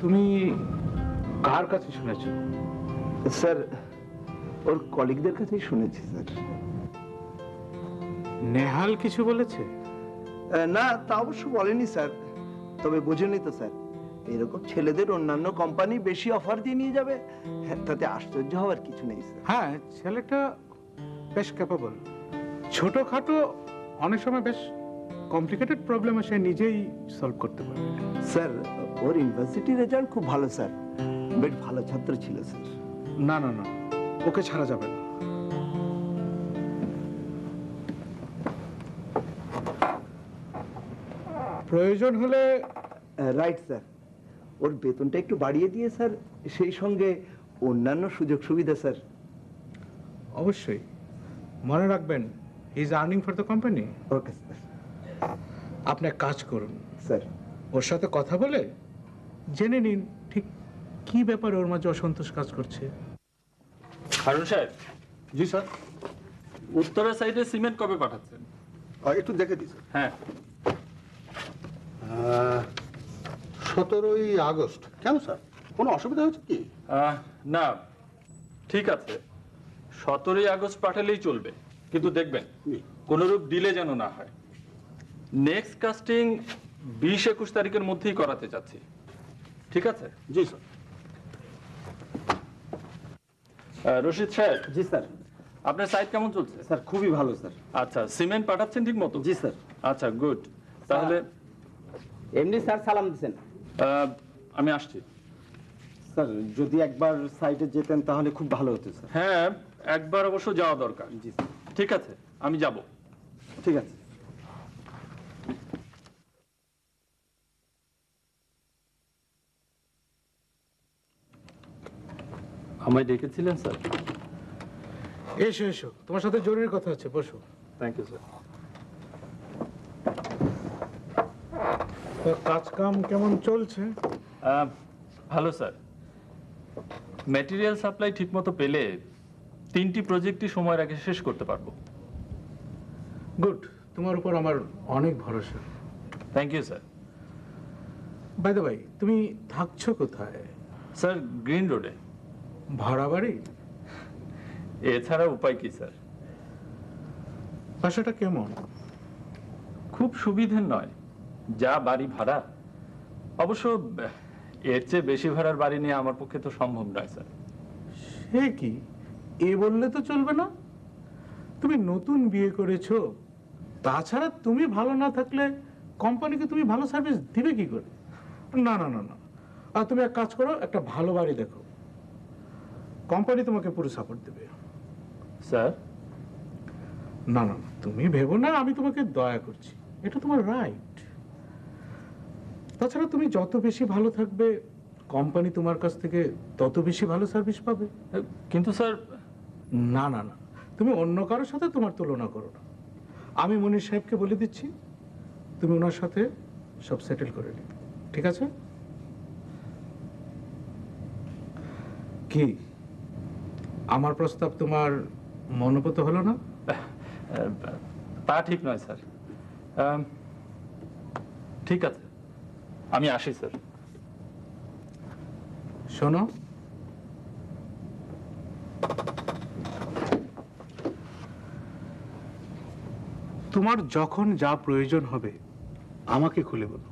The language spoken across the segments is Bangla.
তুমি কার কাছে শুনেছো? স্যার ওর কলিগদের কাছেই শুনেছি স্যার। নেহাল কিছু বলেছে? না, তা অবশ্য বলেনি স্যার, তবে বোঝেনি তো স্যার, এরকম ছেলেদের অন্যান্য কোম্পানি বেশি অফার দিয়ে নিয়ে যাবে, তাতে আশ্চর্য হওয়ার কিছু নেই স্যার। হ্যাঁ, ছেলেটা বেশ ক্যাপাবল। ছোটখাটো অনেক সময় বেশ কমপ্লিকেটেড প্রবলেম সে নিজেই সলভ করতে পারে। স্যার ওর ইউনিভার্সিটি রেজাল্ট খুব ভালো স্যার, বেশ ভালো ছাত্র ছিল স্যার। না না না, ওকে ছাড়া যাবে না। প্রয়োজন হলে রাইট স্যার, ওর বেতনটা একটু বাড়িয়ে দিয়ে স্যার, সেই সঙ্গে অন্যান্য সুযোগ সুবিধা স্যার। অবশ্যই মনে রাখবেন, he is earning for the company. Okay sir. আপনি এক কাজ করুন স্যার, ওর সাথে কথা বলে জেনে নিন ঠিক কি ব্যাপারে ওর মাঝে অসন্তোষ কাজ করছে। হারুন সাহেব। জি স্যার। উত্তরা সাইডে সিমেন্ট কবে পাঠাচ্ছেন? একটু দেখে দিই স্যার। হ্যাঁ। 17ই আগস্ট। কেন স্যার, কোনো অসুবিধা হয়েছে কি? না, ঠিক আছে, 17ই আগস্ট পাঠালেই চলবে, কিন্তু দেখবেন কোনোরূপ ডিলে যেন না হয়। নেক্সট কাস্টিং 20-21 তারিখের মধ্যেই করাতে চাচ্ছি, ঠিক আছে? জি স্যার। রশিদ সাহেব। জি স্যার। আপনার সাইট কেমন চলছে? স্যার খুবই ভালো স্যার। আচ্ছা, সিমেন্ট পাঠাচ্ছেন ঠিক মতো? জি স্যার। আচ্ছা, গুড। তাহলে এমনি স্যার সালাম দিচ্ছেন। আমি আসছি। স্যার যদি একবার সাইটে যেতেন তাহলে খুব ভালো হতো স্যার। হ্যাঁ, একবার অবশ্য যাওয়া দরকার। জি স্যার। ঠিক আছে, আমি যাব। ঠিক আছে। আমায় ডেকেছিলেন স্যার? এসো এসো, তোমার সাথে জরুরি কথা আছে, বসো। Thank you sir. কাজ কাম কেমন চলছে? ভালো স্যার। ম্যাটেরিয়াল সাপ্লাই ঠিকমতো পেলে 3টি প্রজেক্টই সময়ের আগে শেষ করতে পারবো। গুড, তোমার উপর আমার অনেক ভরসা। Thank you sir. By the way, তুমি থাকছো কোথায়? স্যার, গ্রিন রোডে। ভাড়া বাড়ি? এছাড়া উপায় কি স্যার? বাসাটা কেমন? খুব সুবিধের নয়, যা বাড়ি ভাড়া। অবশ্য এর চেয়ে বেশি ভাড়ার বাড়ি নিয়ে আমার পক্ষে তো সম্ভব নয় স্যার। সে কি, এ বললে তো চলবে না। তুমি নতুন বিয়ে করেছো, তাছাড়া তুমি ভালো না থাকলে কোম্পানিকে তুমি ভালো সার্ভিস দিবে কি করে? না না না না, আর তুমি এক কাজ করো, একটা ভালো বাড়ি দেখো, কোম্পানি তোমাকে পুরো সাপোর্ট দেবে। স্যার? না না, তুমি ভেবো না আমি তোমাকে দয়া করছি, এটা তোমার রাইট। তাছাড়া তুমি যত বেশি ভালো থাকবে, কোম্পানি তোমার কাছ থেকে তত বেশি ভালো সার্ভিস পাবে। কিন্তু স্যার। না না না, তুমি অন্য কারোর সাথে তোমার তুলনা করো না। আমি মনির সাহেবকে বলে দিচ্ছি, তুমি ওনার সাথে সব সেটেল করে নিও, ঠিক আছে? কি আমার প্রস্তাব তোমার মনোগত হলো না? তা ঠিক নয় স্যার। ঠিক আছে, আমি আসি স্যার। শোনো, তোমার যখন যা প্রয়োজন হবে আমাকে খুলে বলো,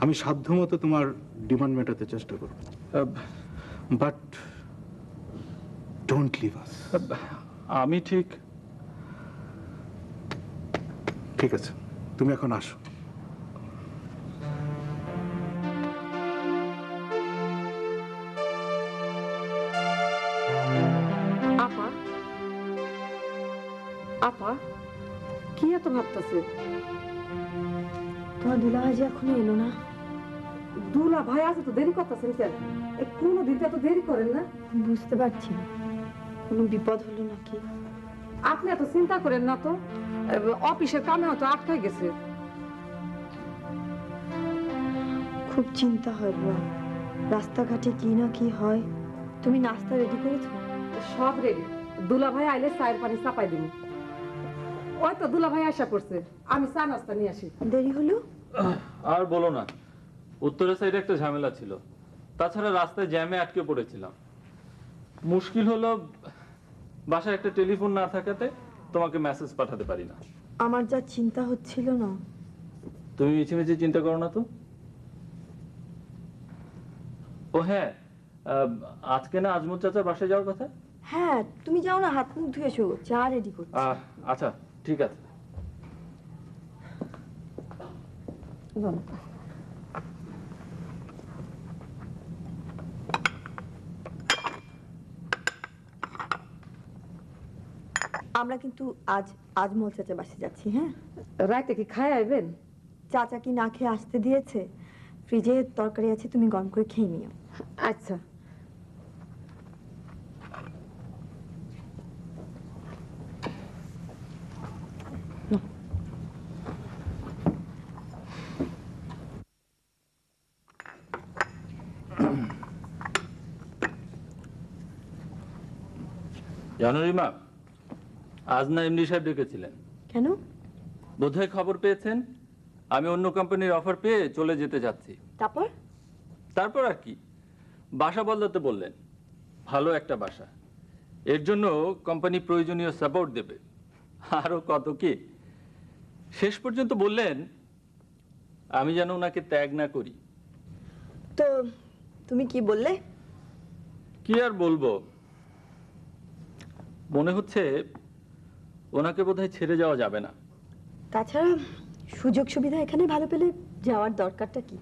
আমি সাধ্যমতো তোমার ডিমান্ড মেটাতে চেষ্টা করব, বাট ডোন্ট লিভ আস। আমি ঠিক আছে, তুমি এখন আসো। আপা, আপা, কি এত ভাবতেছে? তোমার দুলাভাই যে এখনো এলো না? দুলা ভাই আছে তো দেরি করতেছেন কেন? কোনো দিন এত দেরি করেন না? বুঝতে পারছি না, কোনো বিপদ হলো নাকি? আপনি এত চিন্তা করেন না তো, অফিসের কামে হয়তো আটকাই গেছে। খুব চিন্তা হয় বাবা, রাস্তাঘাটে কি না কি হয়। তুমি নাস্তা রেডি করেছো? সব রেডি, দুলা ভাই আইলে চায়ের পানি চাপাই দিন। ওই তো দুলা ভাই আশা করছে, আমি চা নাস্তা নিয়ে আসি। দেরি হলো? আর বলো না, উত্তরের সাইডে একটা ঝামেলা ছিল, তাছাড়া রাস্তায় জ্যামে আটকে পড়েছিলাম। মুশকিল হলো বাসায় একটা টেলিফোন না থাকাতে তোমাকে মেসেজ পাঠাতে পারি না। আমার যা চিন্তা হচ্ছিল না। তুমি মিছিমিছি চিন্তা করো না তো। ও হ্যাঁ, আজকে না আজমত চাচার বাসায় যাওয়ার কথা। হ্যাঁ, তুমি যাও না, হাত মুখ ধুয়ে এসো, চা রেডি করছি। আচ্ছা ঠিক আছে। বলো। আমরা কিন্তু আজ আজমল চাচা বাসায় যাচ্ছি। হ্যাঁ, রাতে কি খায় আইবেন? চাচা কি না খেয়ে আসতে দিয়েছে? ফ্রিজে তরকারি আছে, তুমি গরম করে খেয়ে নিও। আচ্ছা। জানো রিমা, আজ না এমডি সাহেব ডেকেছিলেন। কেন? বোধহয় খবর পেয়েছেন আমি অন্য কোম্পানির অফার পেয়ে চলে যেতে যাচ্ছি। তারপর? তারপর আর কি, বাসা বদলাতে বললেন, ভালো একটা বাসা। এর জন্য কোম্পানি প্রয়োজনীয় সাপোর্ট দেবে, আরো কত কি। শেষ পর্যন্ত বললেন আমি যেন ওনাকে ত্যাগ না করি। তো তুমি কি বললে? কি আর বলবো, মনে হচ্ছে ওনাকে বোধহয় ছেড়ে যাওয়া যাবে না। তাছাড়া সুযোগ সুবিধা এখানে ভালো পেলে যাওয়ার দরকারটা কি?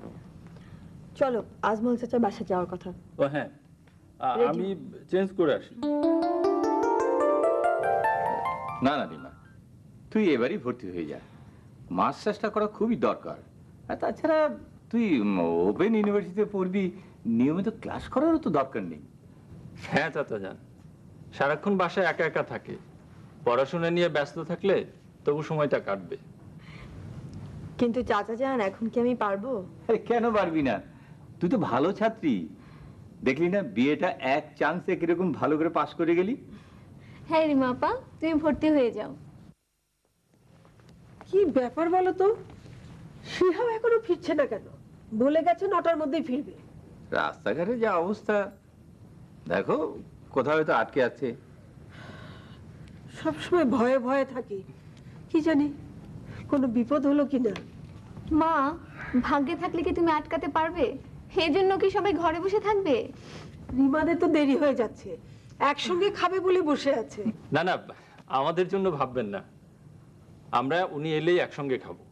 চলো, আজমল চাচার বাসা যাওয়ার কথা। ও হ্যাঁ, আমি চেঞ্জ করে আসি। না না রিমা, তুই এবারই ভর্তি হয়ে যা। মাস্টার্সটা করা খুবই দরকার। আর তাছাড়া তুই ওপেন ইউনিভার্সিটিতে পড়বি, নিয়মিত ক্লাস করারও তো দরকার নেই। হ্যাঁ চাচা যান, সারাক্ষণ বাসায় একা একা থাকে, পড়াশোনা নিয়ে ব্যস্ত থাকলে তবু সময়টা কাটবে। কিন্তু চাচা যান, এখন কি আমি পারবো? আরে কেন পারবি না, তুই তো ভালো ছাত্রী। দেখলি না বিয়েটা এক চান্সে কিরকম ভালো করে পাশ করে গেলি। হ্যাঁ রিমা আপা, তুমি ভর্তি হয়ে যাও। কি ব্যাপার বলো তো, শিহাব এখনো ফিরছে না কেন? বলে গেছে 9টার মধ্যেই ফিরবে। রাস্তাঘাটে যা অবস্থা, দেখো কোথাও হয়তো আটকে আছে। সবসময় ভয়ে ভয়ে থাকি, কি জানি কোনো বিপদ হলো কিনা। মা, ভাগ্যে থাকলে কি তুমি আটকাতে পারবে? এই জন্য কি সবাই ঘরে বসে থাকবে? রিমাদের তো দেরি হয়ে যাচ্ছে, একসঙ্গে খাবে বলে বসে আছে। না না, আমাদের জন্য ভাববেন না, আমরা উনি এলেই একসঙ্গে খাবো।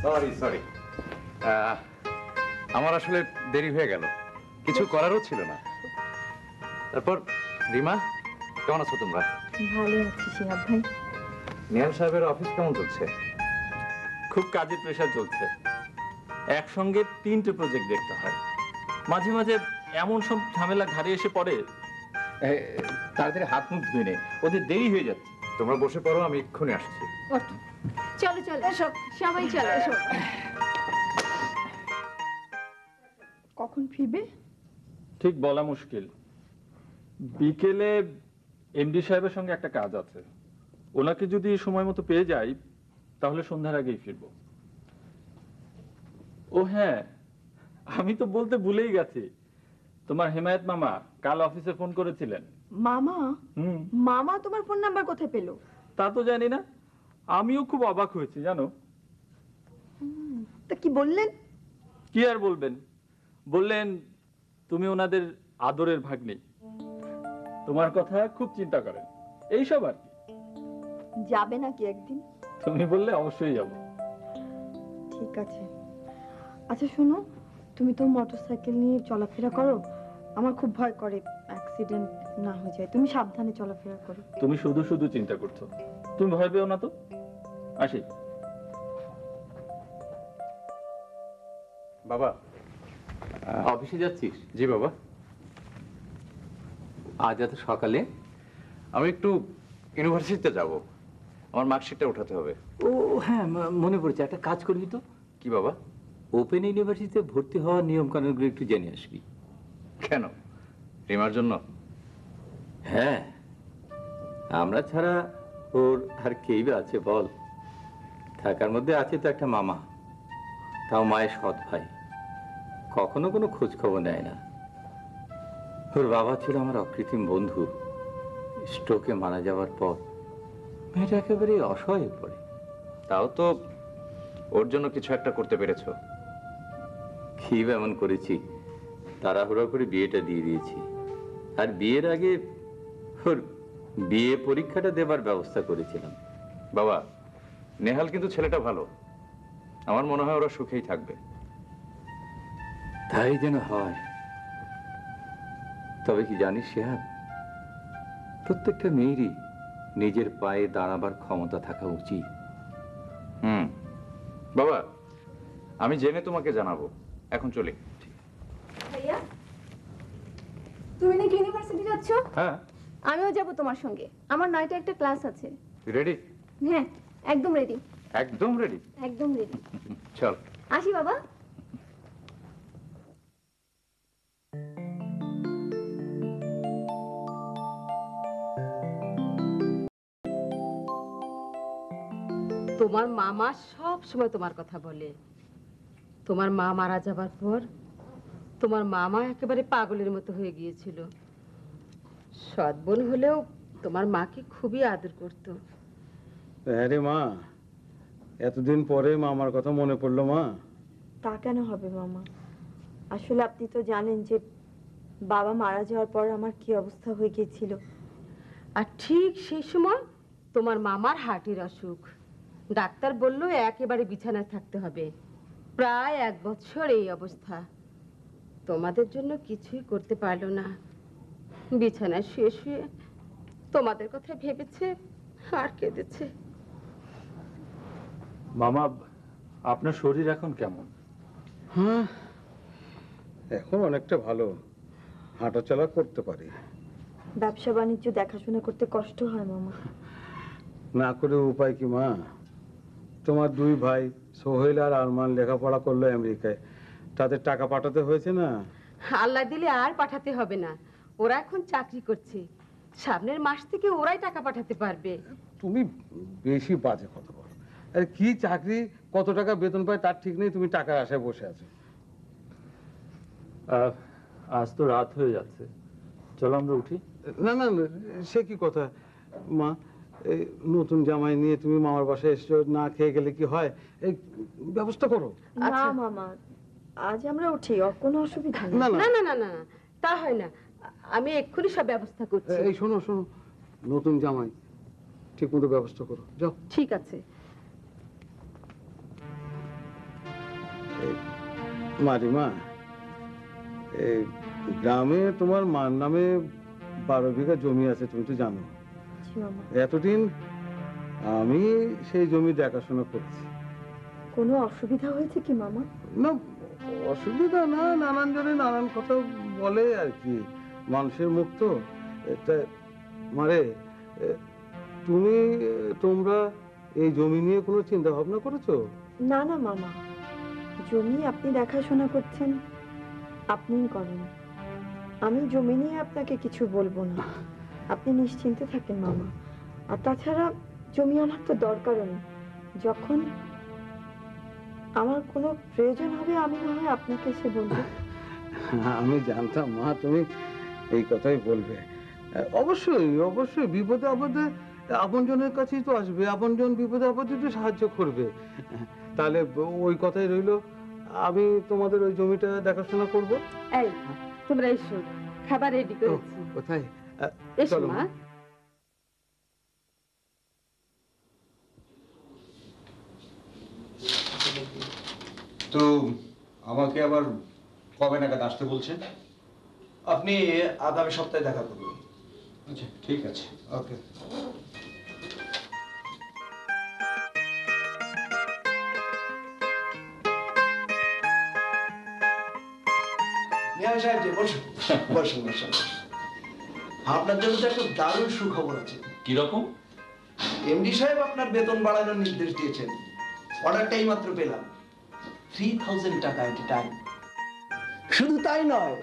সরি সরি, আমার আসলে দেরি হয়ে গেল, কিছু করারও ছিল না। তারপর রিমা, কেমন আছো তোমরা? ভালো আছি শিহাব ভাই। নিয়াম সাহেবের অফিস কেমন চলছে? খুব কাজের প্রেশার চলছে, একসঙ্গে 3টে প্রজেক্ট দেখতে হয়। মাঝে মাঝে এমন সব ঝামেলা ঘাড়ে এসে পড়ে। তাড়াতাড়ি হাত মুখ ধুয়ে নে, ওদের দেরি হয়ে যাচ্ছে। তোমরা বসে পড়ো, আমি এক্ষুনি আসছি। চলো চলো, এসো সবাই চলো এসো। কখন ফিরবে? ঠিক বলা মুশকিল। বিকেলে এমডি সাহেবের সঙ্গে একটা কাজ আছে, ওনাকে যদি সময় মতো পেয়ে যাই তাহলে সন্ধ্যার আগেই ফিরবো। ও হ্যাঁ, আমি তো বলতে ভুলেই গেছি, তোমার হেমায়েত মামা কাল অফিসে ফোন করেছিলেন। মামা? হুম, মামা তোমার ফোন নাম্বার কোথায় পেলো? তা তো জানি না, আমিও খুব অবাক হয়েছি জানো। তা কি বললেন? কি আর বলবেন, বললেন তুমি ওনাদের আদরের ভাগ্নি, তোমার কথা খুব চিন্তা করেন, এইসব আর কি। যাবে নাকি একদিন? তুমি বললে অবশ্যই যাব। ঠিক আছে। আচ্ছা শোনো, তুমি তো মোটরসাইকেল নিয়ে চলাফেরা করো, আমার খুব ভয় করে অ্যাক্সিডেন্ট না হয়ে যায়। তুমি সাবধানে চলাফেরা করো। তুমি শুধু শুধু চিন্তা করছো, তুমি ভয় পেও না তো। আসি। বাবা, অফিসে যাচ্ছিস? জি বাবা। আজ এত সকালে? আমি একটু ইউনিভার্সিটিতে যাব, আমার মার্কশিটটা উঠাতে হবে। ও হ্যাঁ, মনে পড়েছে, একটা কাজ করবি তো। কি বাবা? ওপেন ইউনিভার্সিটিতে ভর্তি হওয়ার নিয়ম কানুনগুলো একটু জেনে আসবি। কেন, রিমার জন্য? হ্যাঁ, আমরা ছাড়া ওর আর কেই বা আছে বল? থাকার মধ্যে আছে তো একটা মামা, তাও মায়ের সৎ ভাই। কখনো কোনো খোঁজ খবর নেয় না। ওর বাবা ছিল আমার অকৃত্রিম বন্ধু। স্ট্রোকে মারা যাওয়ার পর মেয়েটা একেবারে অসহায় হয়ে পড়ে। তাও তো ওর জন্য কিছু একটা করতে পেরেছো। কি এমন করেছি, তাড়াহুড়ো করে বিয়েটা দিয়ে দিয়েছি। আর বিয়ের আগে ওর বিয়ে পরীক্ষাটা দেবার ব্যবস্থা করেছিলাম। বাবা, নেহাল কিন্তু ছেলেটা ভালো। আমার মনে হয় ওরা সুখেই থাকবে। তাই যেন হয়। তবে কি জানিস শিহাব, প্রত্যেকটা মেয়েরই নিজের পায়ে দাঁড়াবার ক্ষমতা থাকা উচিত। বাবা, আমি জেনে তোমাকে জানাবো। এখন চলি। ভাইয়া, তুমি নাকি ইউনিভার্সিটি যাচ্ছ? হ্যাঁ, আমিও যাব তোমার সঙ্গে। আমার 9টায় একটা ক্লাস আছে। রেডি? হ্যাঁ, একদম রেডি। একদম রেডি। একদম রেডি। চল। আসি বাবা। তোমার মামা সব সময় তোমার কথা বলে। তোমার মা মারা যাবার পর তোমার মামা একেবারে পাগলের মতো হয়ে গিয়েছিল। সৎ বোন হলেও তোমার মাকে খুবই আদর করত। আরে মা, এতদিন পরে মামার কথা মনে পড়লো মা? তা কেন হবে মামা? আসলে আপনি তো জানেন যে বাবা মারা যাওয়ার পর আমার কি অবস্থা হয়ে গিয়েছিল। আর ঠিক সেই সময় তোমার মামার হার্টের অসুখ। ডাক্তার বলল একেবারে বিছানায় থাকতে হবে। প্রায় 1 বছর এই অবস্থা। তোমাদের জন্য কিছুই করতে পারলো না। বিছানায় শুয়ে শুয়ে তোমাদের কথা ভেবেছে আর কেঁদেছে। মামা, আপনার শরীর এখন কেমন? হ্যাঁ, এখন অনেকটা ভালো, হাঁটাচলা করতে পারি। ব্যবসা বাণিজ্য দেখাশোনা করতে কষ্ট হয় মামা। না করে উপায় কি মা? তোমার 2 ভাই সোহেল আর আরমান লেখাপড়া করলো আমেরিকায়, তাদের টাকা পাঠাতে হয়েছে না? আল্লাহ দিলে আর পাঠাতে হবে না। ওরা এখন চাকরি করছে। সামনের মাস থেকে ওরাই টাকা পাঠাতে পারবে। তুমি বেশি বাজে কথা বলো। আরে কি চাকরি, কত টাকা বেতন পায় তার ঠিক নেই, তুমি টাকার আশায় বসে আছো। আজ তো রাত হয়ে যাচ্ছে, চলো আমরা উঠি। না না না, সে কি কথা মা? এই নতুন জামাই নিয়ে তুমি মামার বাসায় এসছো, না খেয়ে গেলে কি হয়? এই ব্যবস্থা করো। না মামা, আজ আমরা উঠি, কোনো অসুবিধা নেই। না না না না না না না, তা হয় না। আমি এক্ষুনি সব ব্যবস্থা করছি। এই শোনো শোনো, নতুন জামাই, ঠিক মতো ব্যবস্থা করো, যাও। ঠিক আছে। মারিমা, এই গ্রামে তোমার মার নামে 12 বিঘা জমি আছে, তুমি তো জানো। জি মামা। এতদিন আমি সেই জমি দেখাশোনা করছি। কোনো অসুবিধা হয়েছে কি মামা? না, অসুবিধা না, নানান জনে নানান কথা বলে আর কি, মানুষের মুখ তো। তা মারে, তোমরা এই জমি নিয়ে কোনো চিন্তা ভাবনা করেছো? না না মামা, জমি আপনি দেখাশোনা করছেন, আপনিই করেন। আমি জমি নিয়ে আপনাকে কিছু বলবো না, আপনি নিশ্চিন্তে থাকেন মামা। আর তাছাড়া জমি আমার তো দরকারও নেই। যখন আমার কোনো প্রয়োজন হবে আমি না হয় আপনাকে এসে বলবো। আমি জানতাম মা তুমি এই কথাই বলবে। অবশ্যই অবশ্যই, বিপদে আপদে আপনজনের কাছেই তো আসবে, আপনজন বিপদে আপদে তো সাহায্য করবে। তাহলে ওই কথাই রইলো, আমি তোমাদের ওই জমিটা দেখাশোনা করবো। এই তোমরা এসো, খাবার রেডি করেছি। কোথায়? এসো চলো মা। মা। তো আমাকে আবার কবে নাগাদ আসতে বলছেন? আপনি আগামী সপ্তাহে দেখা করবেন। আচ্ছা, ঠিক আছে। ওকে। আপনার জন্য তো একটা দারুণ সুখবর আছে। কিরকম? এমডি সাহেব আপনার বেতন বাড়ানোর নির্দেশ দিয়েছেন। অর্ডারটাই মাত্র পেলাম, 3000 টাকা এট এ টাইম। শুধু তাই নয়,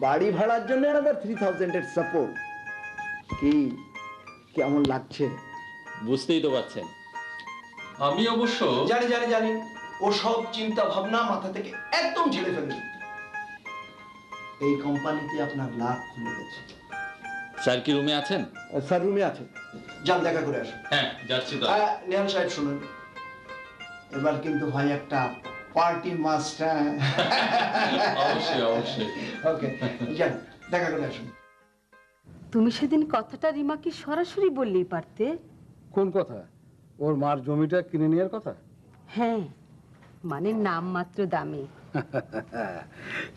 বাড়ি ভাড়ার জন্য আলাদা 3000 এর সাপোর্ট। কি কেমন লাগছে? বুঝতেই তো পারছেন। আমি অবশ্য জানি জানি জানি, ও সব চিন্তা ভাবনা মাথা থেকে একদম ঝেড়ে ফেলুন। এই কোম্পানিতে আপনার লাভ খুলে গেছে। স্যার কি রুমে আছেন? স্যার রুমে আছে, যান দেখা করে আসুন। হ্যাঁ যাচ্ছি তো। নেহাল সাহেব শুনুন, এবার কিন্তু ভাই একটা পার্টি মাস্ট। অবশ্যই অবশ্যই। ওকে, যান দেখা করে আসুন। তুমি সেদিন কথাটা রিমাকে সরাসরি বললেই পারতে। কোন কথা? ওর মার জমিটা কিনে নেওয়ার কথা? হ্যাঁ, মানে নামমাত্র দামে।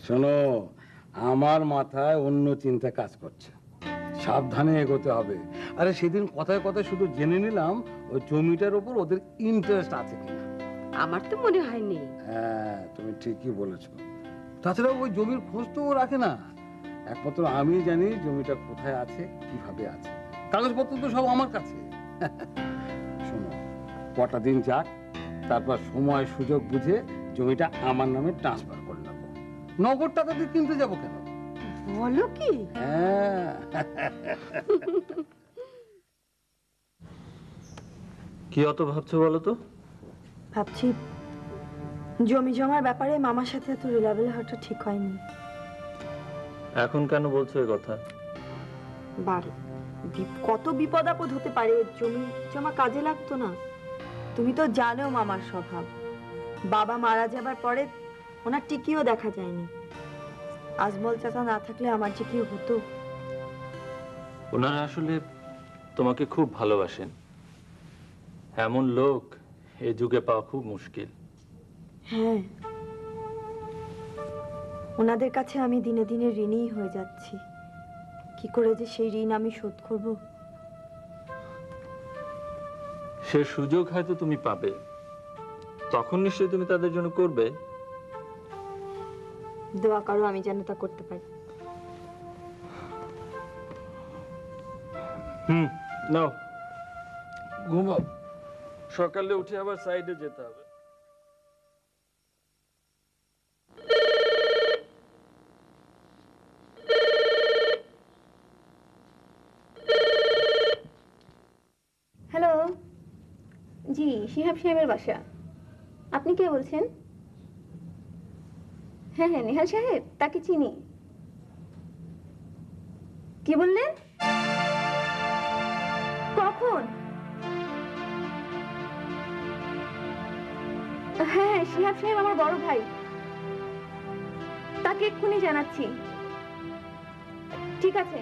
শোনো, আমার মাথায় অন্য চিন্তা কাজ করছে, সাবধানে এগোতে হবে। আরে সেদিন কথায় কথায় শুধু জেনে নিলাম ওই জমিটার উপর ওদের ইন্টারেস্ট আছে কিনা। আমার তো মনে হয়নি। হ্যাঁ, তুমি ঠিকই বলেছো। তাছাড়া ওই জমির খোঁজ তো ও রাখে না, একমাত্র আমি জানি জমিটা কোথায় আছে, কিভাবে আছে। কাগজপত্র তো সব আমার কাছে। শোনো, কটা দিন যাক, তারপর সময় সুযোগ বুঝে জমিটা আমার নামে ট্রান্সফার করে নেবো। নগদ টাকা দিয়ে কিনতে যাবো কেন? বলো কি? হ্যাঁ। কি অত ভাবছো বলো তো? ভাবছি জমি জমার ব্যাপারে মামার সাথে এত রিলেবল হওয়াটা ঠিক হয়নি। এখন কেন বলছো এ কথা? কত বিপদ আপদ হতে পারে, জমি জমা কাজে লাগতো না। তুমি তো জানো মামার স্বভাব, বাবা মারা যাবার পরে ওনার টিকিও দেখা যায়নি। আজমল চাচা না থাকলে আমার যে কি হতো। ওনারা আসলে তোমাকে খুব ভালোবাসেন, এমন লোক এই যুগে পাওয়া খুব মুশকিল। হ্যাঁ, ওনাদের কাছে আমি দিনে দিনে ঋণী হয়ে যাচ্ছি। কি করে যে সেই ঋণ আমি শোধ করব? সে সুযোগ হয়তো তুমি পাবে, তখন নিশ্চয়ই তুমি তাদের জন্য করবে। দোয়া করো আমি যেন তা করতে পারি। নাও ঘুমাও, সকালে উঠে আবার সাইডে যেতে হবে। হ্যালো, জি শিহাব সাহেবের বাসা। আপনি কে বলছেন? হ্যাঁ হ্যাঁ, নেহাল সাহেব, তাকে চিনি। কি বললেন? কখন? হ্যাঁ, শিহাব সাহেব আমার বড় ভাই, তাকে এক্ষুনি জানাচ্ছি। ঠিক আছে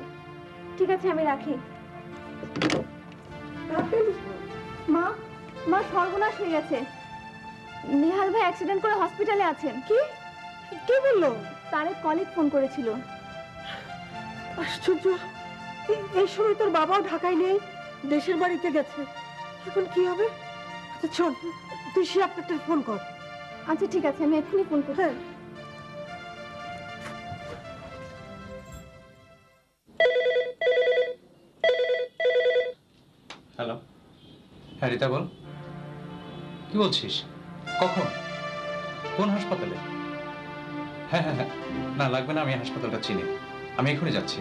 ঠিক আছে, আমি রাখি। মা, মা সর্বনাশ হয়ে গেছে। নেহাল ভাই অ্যাক্সিডেন্ট করে হসপিটালে আছেন। কি কি বললো? তার এক কলিগ ফোন করেছিল। আশ্চর্য, এই সময় তোর বাবাও ঢাকায় নেই, দেশের বাড়িতে গেছে। এখন কি হবে? আচ্ছা শোন, তুই শিহাব একটা ফোন কর। আচ্ছা ঠিক আছে, আমি এক্ষুনি ফোন করছি। হ্যালো, হ্যাঁ রিতা বল। কি বলছিস? কখন? কোন হাসপাতালে? হ্যাঁ হ্যাঁ হ্যাঁ, না লাগবে না, আমি হাসপাতালটা চিনি, আমি এখনই যাচ্ছি।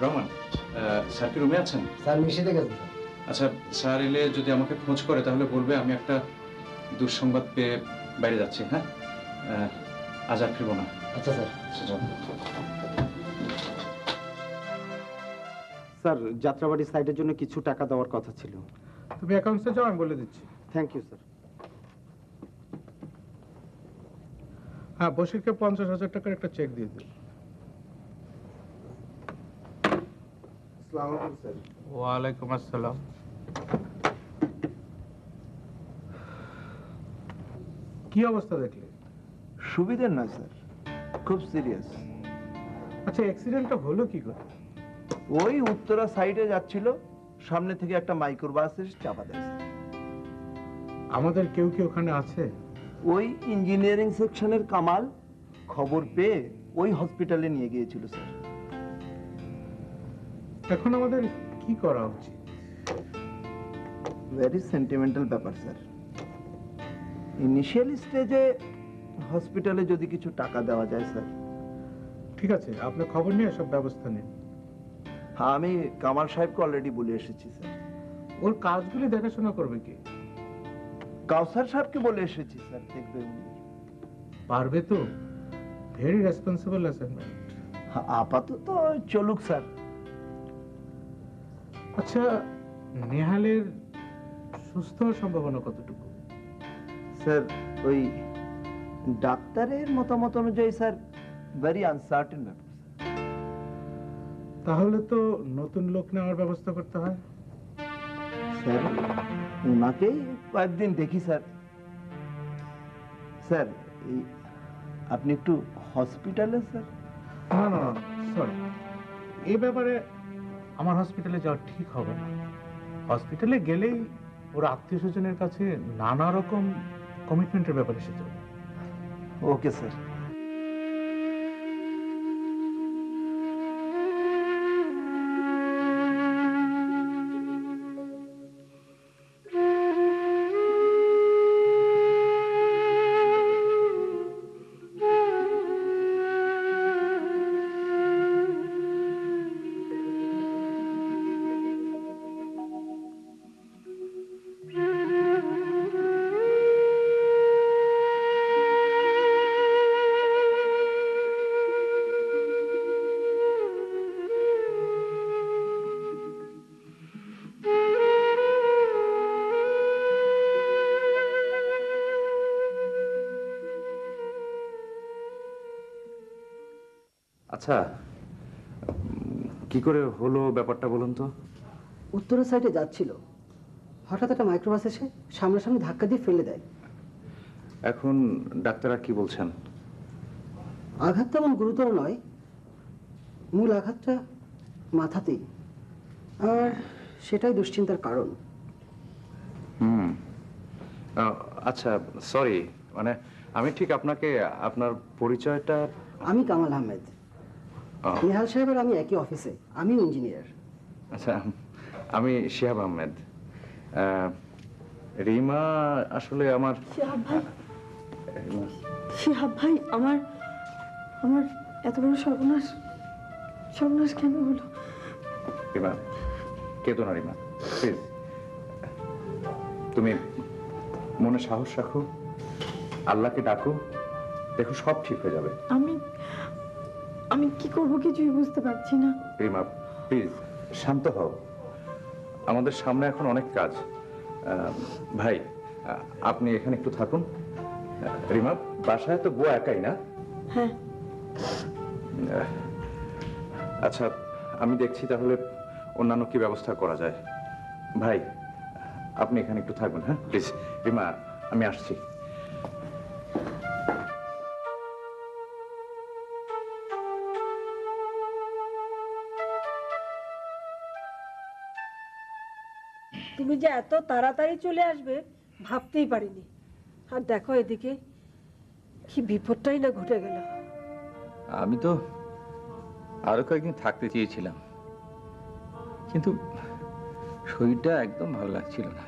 রহমান, স্যার কি রুমে আছেন? স্যার মিশিতে গেছে। আচ্ছা, স্যার এলে যদি আমাকে খোঁজ করে তাহলে বলবে আমি একটা দুঃসংবাদ পেয়ে বাইরে যাচ্ছি। হ্যাঁ, আজ আর ফিরবো না। আচ্ছা স্যার। স্যার, যাত্রাবাড়ি সাইডের জন্য কিছু টাকা দেওয়ার কথা ছিল। তুমি অ্যাকাউন্টসে যাও, আমি বলে দিচ্ছি। Thank you sir. হ্যাঁ, বশিরকে 50,000 টাকার একটা চেক দিয়ে দিন। আসসালামু আলাইকুম স্যার। ওয়ালাইকুম আসসালাম। কি অবস্থা দেখলে? সুবিধার না স্যার, খুব সিরিয়াস। আচ্ছা, অ্যাক্সিডেন্টটা হলো কি করে? ওই উত্তরা সাইডে যাচ্ছিল, সামনে থেকে একটা মাইক্রো বাস এসে চাপা দেয় স্যার। আমাদের কেউ কি ওখানে আছে? ওই ইঞ্জিনিয়ারিং সেকশনের কামাল খবর পেয়ে ওই হসপিটালে নিয়ে গিয়েছিল স্যার। এখন আমাদের কি করা উচিত? ভেরি সেন্টিমেন্টাল ব্যাপার স্যার। ইনিশিয়াল স্টেজে হসপিটালে যদি কিছু টাকা দেওয়া যায় স্যার। ঠিক আছে, আপনি খবর নিয়ে সব ব্যবস্থা নিন। হ্যাঁ, আমি কামাল সাহেবকে অলরেডি বলে এসেছি স্যার। ওর কাজগুলি দেখাশোনা করবে কি? কাউসার সাহেবকে বলে এসেছি স্যার, দেখবে উনি। পারবে তো? Very responsible assignment. আপাতত চলুক স্যার। আচ্ছা, নেহালের সুস্থ হওয়ার সম্ভাবনা কতটুকু? স্যার ওই ডাক্তারের মতামত অনুযায়ী স্যার ভেরি আনসার্টেন ব্যাপার। তাহলে তো নতুন লোক নেওয়ার ব্যবস্থা করতে হয়। স্যার ওনাকেই কয়েকদিন দেখি স্যার। স্যার এই আপনি একটু হসপিটালে স্যার। না না না, সরি, এই ব্যাপারে আমার হসপিটালে যাওয়া ঠিক হবে না। হসপিটালে গেলেই ওর আত্মীয় স্বজনের কাছে নানা রকম কমিটমেন্টের ব্যাপার এসে যাবে। Okay sir. আচ্ছা, কি করে হলো ব্যাপারটা বলুন তো? উত্তরের সাইডে যাচ্ছিল, হঠাৎ একটা মাইক্রোবাস এসে সামনাসামনি ধাক্কা দিয়ে ফেলে দেয়। এখন ডাক্তাররা কি বলছেন? আঘাত তেমন গুরুতর নয়, মূল আঘাতটা মাথাতেই, আর সেটাই দুশ্চিন্তার কারণ। আচ্ছা, সরি, মানে আমি ঠিক আপনাকে আপনার পরিচয়টা। আমি কামাল আহমেদ, নেহাল সাহেবের আমি একই অফিসে, আমি ইঞ্জিনিয়ার। আচ্ছা, আমি শিহাব আহমেদ। রিমা আসলে আমার। শিহাব ভাই, আমার আমার এত বড় সর্বনাশ, সর্বনাশ কেন হলো? রিমা, কেঁদো না রিমা, প্লিজ। তুমি মনে সাহস রাখো, আল্লাহকে ডাকো, দেখো সব ঠিক হয়ে যাবে। আমি কি করব কিছুই বুঝতে পারছি না। রিমা প্লিজ শান্ত হও, আমাদের সামনে এখন অনেক কাজ। ভাই আপনি এখানে একটু থাকুন। রিমা, বাসায় তো বুয়া একাই না? হ্যাঁ। আচ্ছা, আমি দেখছি তাহলে অন্যান্য কি ব্যবস্থা করা যায়। ভাই আপনি এখানে একটু থাকবেন, হ্যাঁ প্লিজ। রিমা আমি আসছি। তুমি যে এত তাড়াতাড়ি চলে আসবে ভাবতেই পারিনি। আর দেখো এদিকে কি বিপদটাই না ঘটে গেল। আমি তো আরো কয়েকদিন থাকতে চেয়েছিলাম, কিন্তু শরীরটা একদম ভালো লাগছিল না,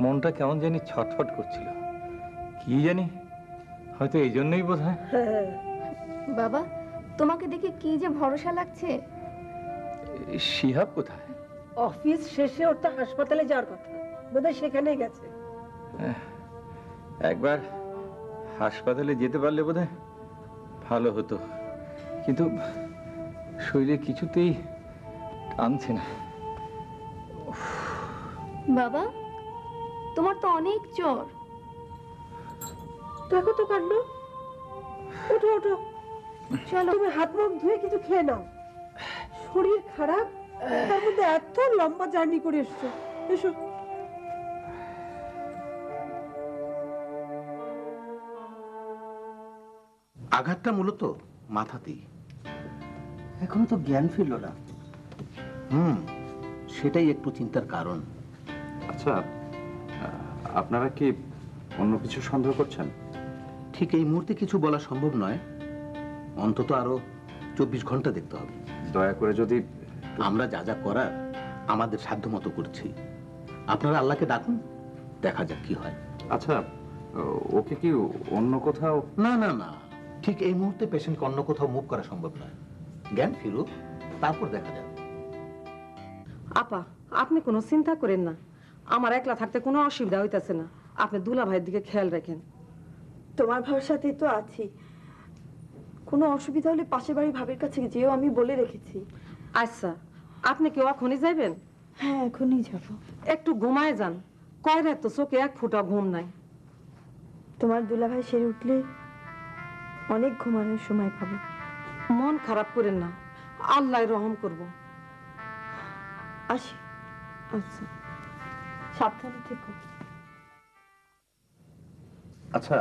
মনটা কেমন জানি ছটফট করছিল, কি জানি, হয়তো এই জন্যই বোধ হয়। বাবা, তোমাকে দেখে কি যে ভরসা লাগছে। শিহাব কোথায়? অফিস শেষে ওর তো হাসপাতালে যাওয়ার কথা, বোধহয় সেখানেই গেছে। একবার হাসপাতালে যেতে পারলে বোধহয় ভালো হতো, কিন্তু শরীরে কিছুতেই টানছে না। বাবা, তোমার তো অনেক জ্বর। দেখো তো কাণ্ড। ওঠো ওঠো, চলো তুমি হাত মুখ ধুয়ে কিছু খেয়ে নাও। শরীর খারাপ, তার মধ্যে এত লম্বা জার্নি করে এসছো। এসো। আঘাতটা মূলত মাথাতেই। এখনো তো জ্ঞান ফিরল না। সেটাই একটু চিন্তার কারণ। আচ্ছা, আপনারা কি অন্য কিছু সন্দেহ করছেন? ঠিক এই মুহূর্তে কিছু বলা সম্ভব নয়, অন্তত আরো 24 ঘন্টা দেখতে হবে। দয়া করে যদি। আমরা যা যা করার আমাদের সাধ্য মতো করছি, আপনারা আল্লাহকে ডাকুন, দেখা যাক কি হয়। আচ্ছা, ওকে কি অন্য কোথাও? না না না, ঠিক এই মুহূর্তে পেশেন্টকে অন্য কোথাও মুভ করা সম্ভব নয়। জ্ঞান ফিরুক, তারপর দেখা যাবে। আপা, আপনি কোনো চিন্তা করেন না, আমার একলা থাকতে কোনো অসুবিধা হইতেছে না। আপনি দুলা ভাইয়ের দিকে খেয়াল রাখেন। তোমার ভরসাতেই তো আছি, কোনো অসুবিধা হলে পাশের বাড়ির ভাবির কাছে যেও, আমি বলে রেখেছি। আচ্ছা, আপনি কি এখনই যাবেন? হ্যাঁ, এখনই যাব। একটু ঘুমায় যান, কয় রাত তো চোখে এক ফোঁটা ঘুম নাই। তোমার দুলাভাই সেরে উঠলে অনেক ঘুমানোর সময় পাবো। মন খারাপ করেন না, আল্লাহ রহম করব। আসি। আচ্ছা, সাবধানে থেকো। আচ্ছা,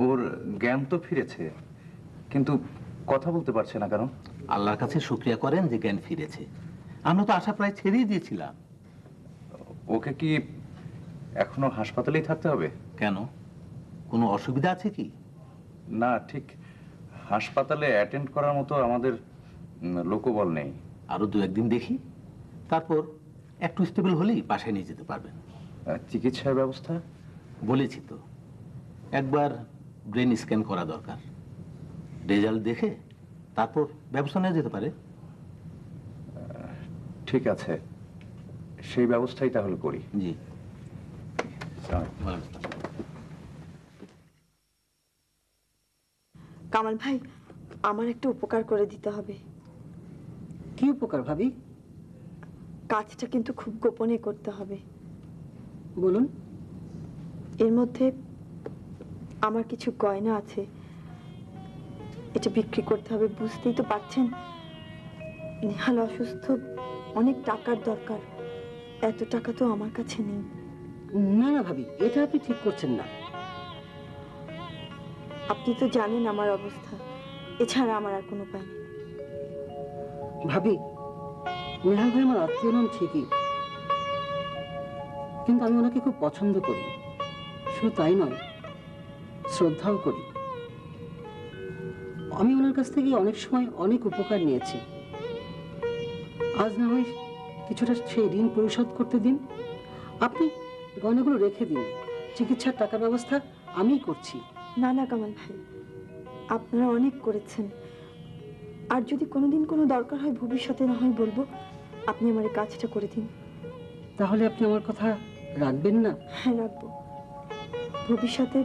ওর জ্ঞান তো ফিরেছে, কিন্তু কথা বলতে পারছে না কেন? আল্লাহর কাছে শুকরিয়া করেন যে জ্ঞান ফিরেছে। আমরা তো আশা প্রায় ছেড়েই দিয়েছিলাম। ওকে কি এখনো হাসপাতালেই থাকতে হবে? কেন, কোনো অসুবিধা আছে কি? না, ঠিক হাসপাতালে অ্যাটেন্ড করার মতো আমাদের লোকবল নেই। আরো 2-1 দিন দেখি, তারপর একটু স্টেবল হলেই বাসায় নিয়ে যেতে পারবেন। চিকিৎসার ব্যবস্থা? বলেছি তো, একবার ব্রেন স্ক্যান করা দরকার। রেজাল্ট দেখে তারপর ব্যবস্থা নেওয়া যেতে পারে। ঠিক আছে, সেই ব্যবস্থাই তাহলে করি। জি। কামাল ভাই, আমার একটু উপকার করে দিতে হবে। কি উপকার ভাবি? কাজটা কিন্তু খুব গোপনে করতে হবে। বলুন। এর মধ্যে আমার কিছু গয়না আছে, এটা বিক্রি করতে হবে। বুঝতেই তো পারছেন, নেহাল অসুস্থ, অনেক টাকার দরকার। এত টাকা তো আমার কাছে নেই। না না ভাবি, এটা আপনি ঠিক করছেন না। আপনি তো জানেন আমার অবস্থা, এছাড়া আমার আর কোনো উপায় নেই। ভাবি, নেহাল ভাই আমার আত্মীয় নাম ঠিকই, কিন্তু আমি ওনাকে খুব পছন্দ করি। শুধু তাই নয়, শ্রদ্ধাও করি। আমি ওনার কাছ থেকে অনেক সময় অনেক উপকার নিয়েছি। আজ না হয় কিছুটা সেই ঋণ পরিশোধ করতে দিন। আপনি গয়নাগুলো রেখে দিন, চিকিৎসার টাকার ব্যবস্থা আমিই করছি। না না কামাল ভাই, আপনারা অনেক করেছেন, আর যদি কোনোদিন কোনো দরকার হয় ভবিষ্যতে না হয় বলবো। আপনি আমার এই কাজটা করে দিন। তাহলে আপনি আমার কথা রাখবেন না? হ্যাঁ, রাখবো। ভবিষ্যতে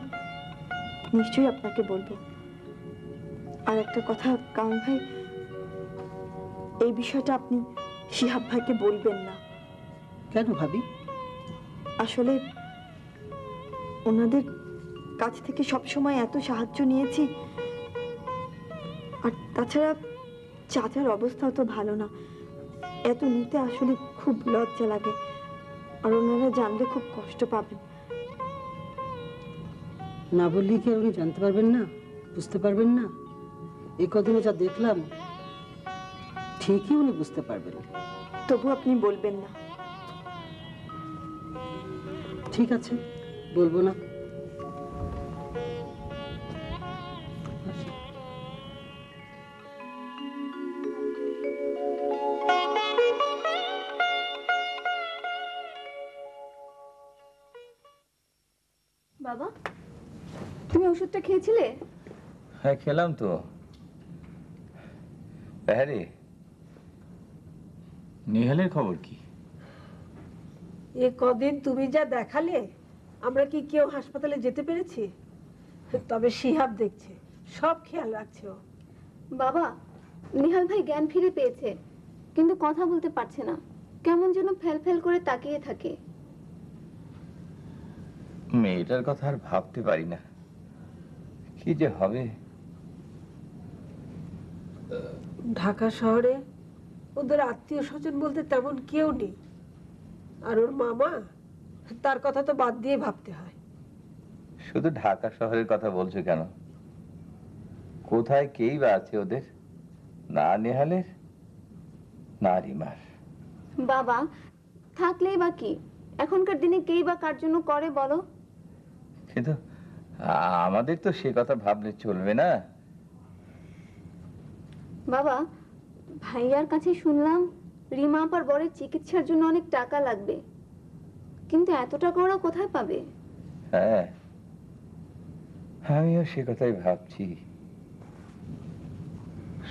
নিশ্চয়ই আপনাকে বলবো। আর একটা কথা কামাল ভাই, এই বিষয়টা আপনি শিহাব ভাইকে বলবেন না। কেন ভাবি? আসলে ওনাদের কাছ থেকে সবসময় এত সাহায্য নিয়েছি, আর তাছাড়া চাচার অবস্থাও তো ভালো না। এত নিতে আসলে খুব লজ্জা লাগে, আর ওনারা জানলে খুব কষ্ট পাবেন। না বললে কি উনি জানতে পারবেন না, বুঝতে পারবেন না? এই কদিনে যা দেখলাম, ঠিকই উনি বুঝতে পারবেন। তবু আপনি বলবেন না? ঠিক আছে, বলবো না। বাবা, তুমি ওষুধটা খেয়েছিলে? হ্যাঁ, খেলাম তো। হ্যাঁ রে, নিহালের খবর কি? এ কদিন তুমি যা দেখালে, আমরা কি কেউ হাসপাতালে যেতে পেরেছি? তবে শিহাব দেখছে, সব খেয়াল রাখছে ও। বাবা, নিহাল ভাই জ্ঞান ফিরে পেয়েছে, কিন্তু কথা বলতে পারছে না। কেমন যেন ফেল ফেল করে তাকিয়ে থাকে। মেয়েটার কথা আর ভাবতে পারি না, কি যে হবে। ঢাকা শহরে ওদের আত্মীয় স্বজন বলতে তেমন কেউ নেই, আর ওর মামা, তার কথা তো বাদ দিয়ে ভাবতে হয়। শুধু ঢাকা শহরের কথা বলছো কেন? কোথায় কেই বা আছে ওদের? না নেহালের, না রিমার। বাবা, থাকলেই বা কি? এখনকার দিনে কেই বা কার জন্য করে বলো? কিন্তু আমাদের তো সে কথা ভাবলে চলবে না। বাবা, ভাইয়ার কাছে শুনলাম রিমা আপার বরের চিকিৎসার জন্য অনেক টাকা লাগবে, কিন্তু এত টাকা ওরা কোথায় পাবে? হ্যাঁ, আমিও সে কথাই ভাবছি।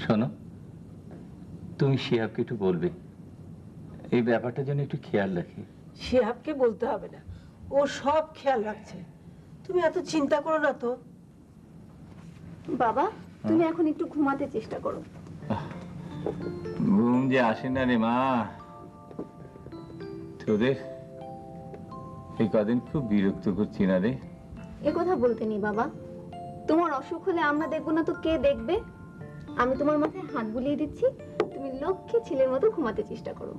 শোনো, তুমি শিহাবকে একটু বলবে এই ব্যাপারটা যেন একটু খেয়াল রাখি। শিহাবকে বলতে হবে না, ও সব খেয়াল রাখছে। তুমি এত চিন্তা করো না তো। বাবা, তুমি এখন একটু ঘুমাতে চেষ্টা করো। ঘুম যে আসে না রে মা। তোদের এই কদিন খুব বিরক্ত করছি না রে? এ কথা বলতে নেই বাবা, তোমার অসুখ হলে আমরা দেখবো না তো কে দেখবে? আমি তোমার মাথায় হাত বুলিয়ে দিচ্ছি, তুমি লক্ষ্মী ছেলের মতো ঘুমাতে চেষ্টা করো।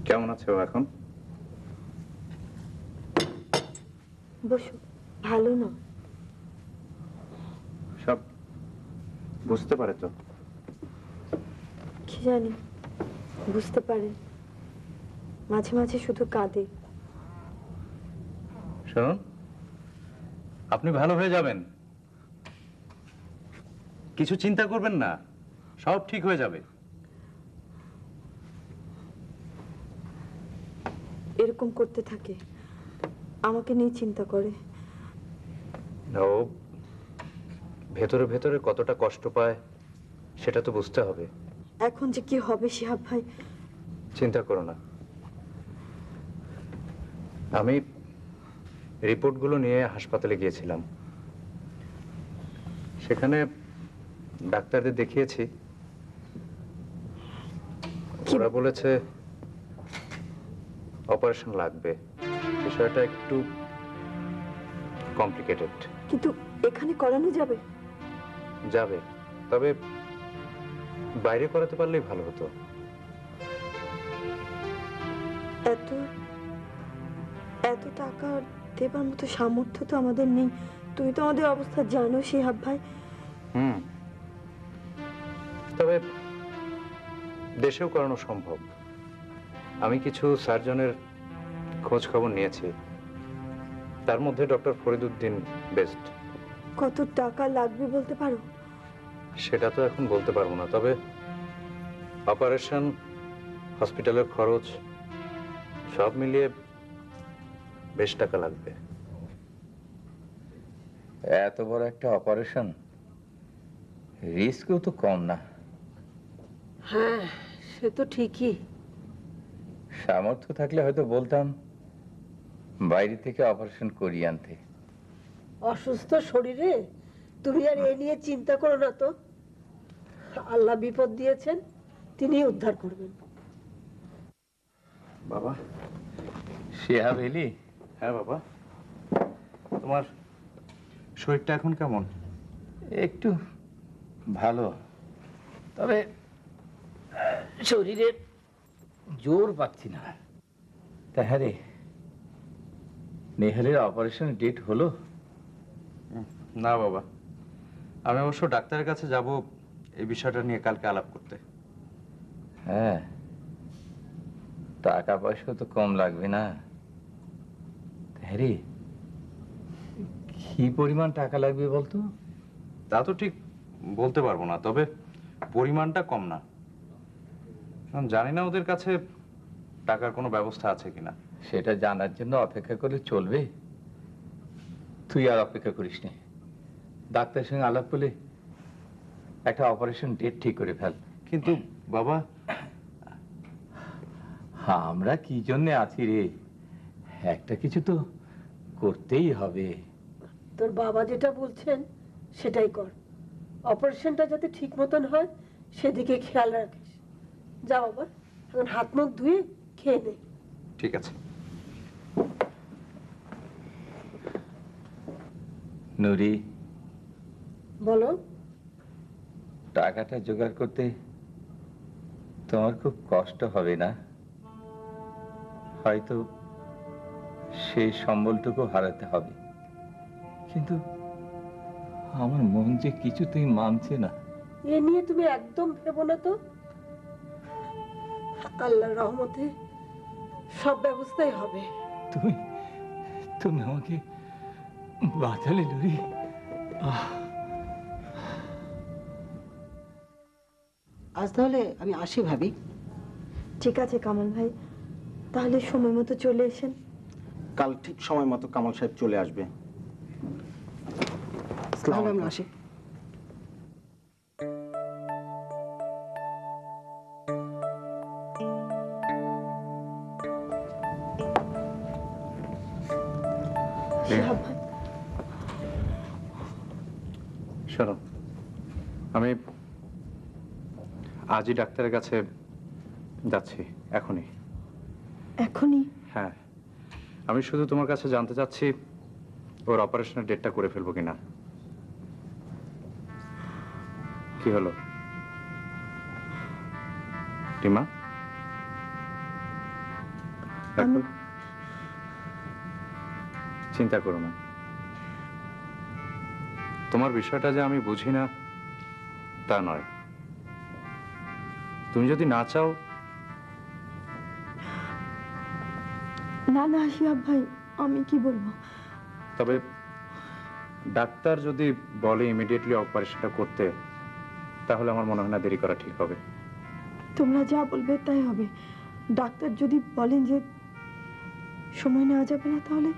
কেমন আছে ও এখন? বসো। ভালো না। সব বুঝতে পারে তো? কি জানি, বুঝতে পারে। মাঝে মাঝে শুধু কাঁদে। শুনুন, আপনি ভালো হয়ে যাবেন, কিছু চিন্তা করবেন না, সব ঠিক হয়ে যাবে। এরকম করতে থাকে, আমাকে নিয়ে চিন্তা করে। ও ভেতরে ভেতরে কতটা কষ্ট পায় সেটা তো বুঝতে হবে। এখন যে কি হবে শিহাব ভাই? চিন্তা করো না, আমি রিপোর্টগুলো নিয়ে হাসপাতালে গিয়েছিলাম। সেখানে ডাক্তারদের দেখিয়েছি, ওরা বলেছে অপারেশন লাগবে। বিষয়টা একটু কমপ্লিকেটেড। কিন্তু এখানে করানো যাবে? যাবে, তবে বাইরে করাতে পারলেই ভালো হতো। এত এত টাকা দেবার মতো সামর্থ্য তো আমাদের নেই। তুমি তো আমাদের অবস্থা জানো শিহাব ভাই। তবে দেশেও করানো সম্ভব। আমি কিছু সার্জনের খোঁজ খবর নিয়েছি, তার মধ্যে ডক্টর ফরিদউদ্দিন বেস্ট। কত টাকা লাগবে বলতে পারো? সেটা তো এখন বলতে পারবো না, তবে অপারেশন, হসপিটালের খরচ সব মিলিয়ে বেশ টাকা লাগবে। এত বড় একটা অপারেশন, রিস্কও তো কম না। হ্যাঁ, সে তো ঠিকই। সামর্থ্য থাকলে হয়তো বলতাম বাইরে থেকে অপারেশন করিয়ে আনতে। অসুস্থ শরীরে তুমি আর এ নিয়ে চিন্তা করো না তো। আল্লাহ বিপদ দিয়েছেন, তিনি উদ্ধার করবেন। বাবা। শিহাব এলি? হ্যাঁ বাবা। তোমার শরীরটা এখন কেমন? একটু ভালো, তবে শরীরের জোর পাচ্ছি না। তা হ্যাঁ রে, নেহালের অপারেশন ডেট হলো? না বাবা, আমি অবশ্য ডাক্তারের কাছে যাব এই বিষয়টা নিয়ে কালকে আলাপ করতে। হ্যাঁ, টাকা পয়সা তো কম লাগবে না। হ্যাঁ রে, কি পরিমাণ টাকা লাগবে বলতো? তা তো ঠিক বলতে পারবো না, তবে পরিমাণটা কম না। জানি না ওদের কাছে টাকার কোনো ব্যবস্থা আছে কিনা। সেটা জানার জন্য অপেক্ষা করলে চলবে? তুই আর অপেক্ষা করিস নে, ডাক্তারের সঙ্গে আলাপ করলে একটা অপারেশন ডেট ঠিক করে ফেল। কিন্তু বাবা, আমরা কি জন্য আছি রে? একটা কিছু তো করতেই হবে। তোর বাবা যেটা বলছেন সেটাই কর। অপারেশনটা যাতে ঠিক মতন হয় সেদিকে খেয়াল রাখিস। যা বাবা, এখন হাত মুখ ধুয়ে খেয়ে নে। ঠিক আছে। নুরি, বলো। টাকাটা জোগাড় করতে তোমার খুব কষ্ট হবে না? হয়তো সেই সম্বলটুকু হারাতে হবে, কিন্তু আমার মন যে কিছুতেই মানছে না। এ নিয়ে তুমি একদম ভেবো না তো। আল্লাহর রহমতে সব ব্যবস্থাই হবে। তুমি তুমি আমাকে বাঁচালে লুরি। আজ তাহলে আমি আসি ভাবি। ঠিক আছে কামাল ভাই, তাহলে সময় মতো চলে এসেন। কাল ঠিক সময় মতো কামাল সাহেব চলে আসবে। তাহলে আমি আসি। শিহাব ভাই, শোনো, আমি আজই ডাক্তারের কাছে যাচ্ছি, এখনই। এখনই? হ্যাঁ, আমি শুধু তোমার কাছে জানতে চাচ্ছি ওর অপারেশনের ডেটটা করে ফেলবো কিনা। কি হলো রিমা? দেখো, চিন্তা করো না। তোমার বিষয়টা যে আমি বুঝি না তা নয়। তুমি যদি না চাও। না না শিহাব ভাই, আমি কি বলবো। তবে ডাক্তার যদি বলে ইমিডিয়েটলি অপারেশনটা করতে, তাহলে আমার মনে হয় না দেরি করা ঠিক হবে। তোমরা যা বলবে তাই হবে। ডাক্তার যদি বলেন যে সময় নেওয়া যাবে না, তাহলে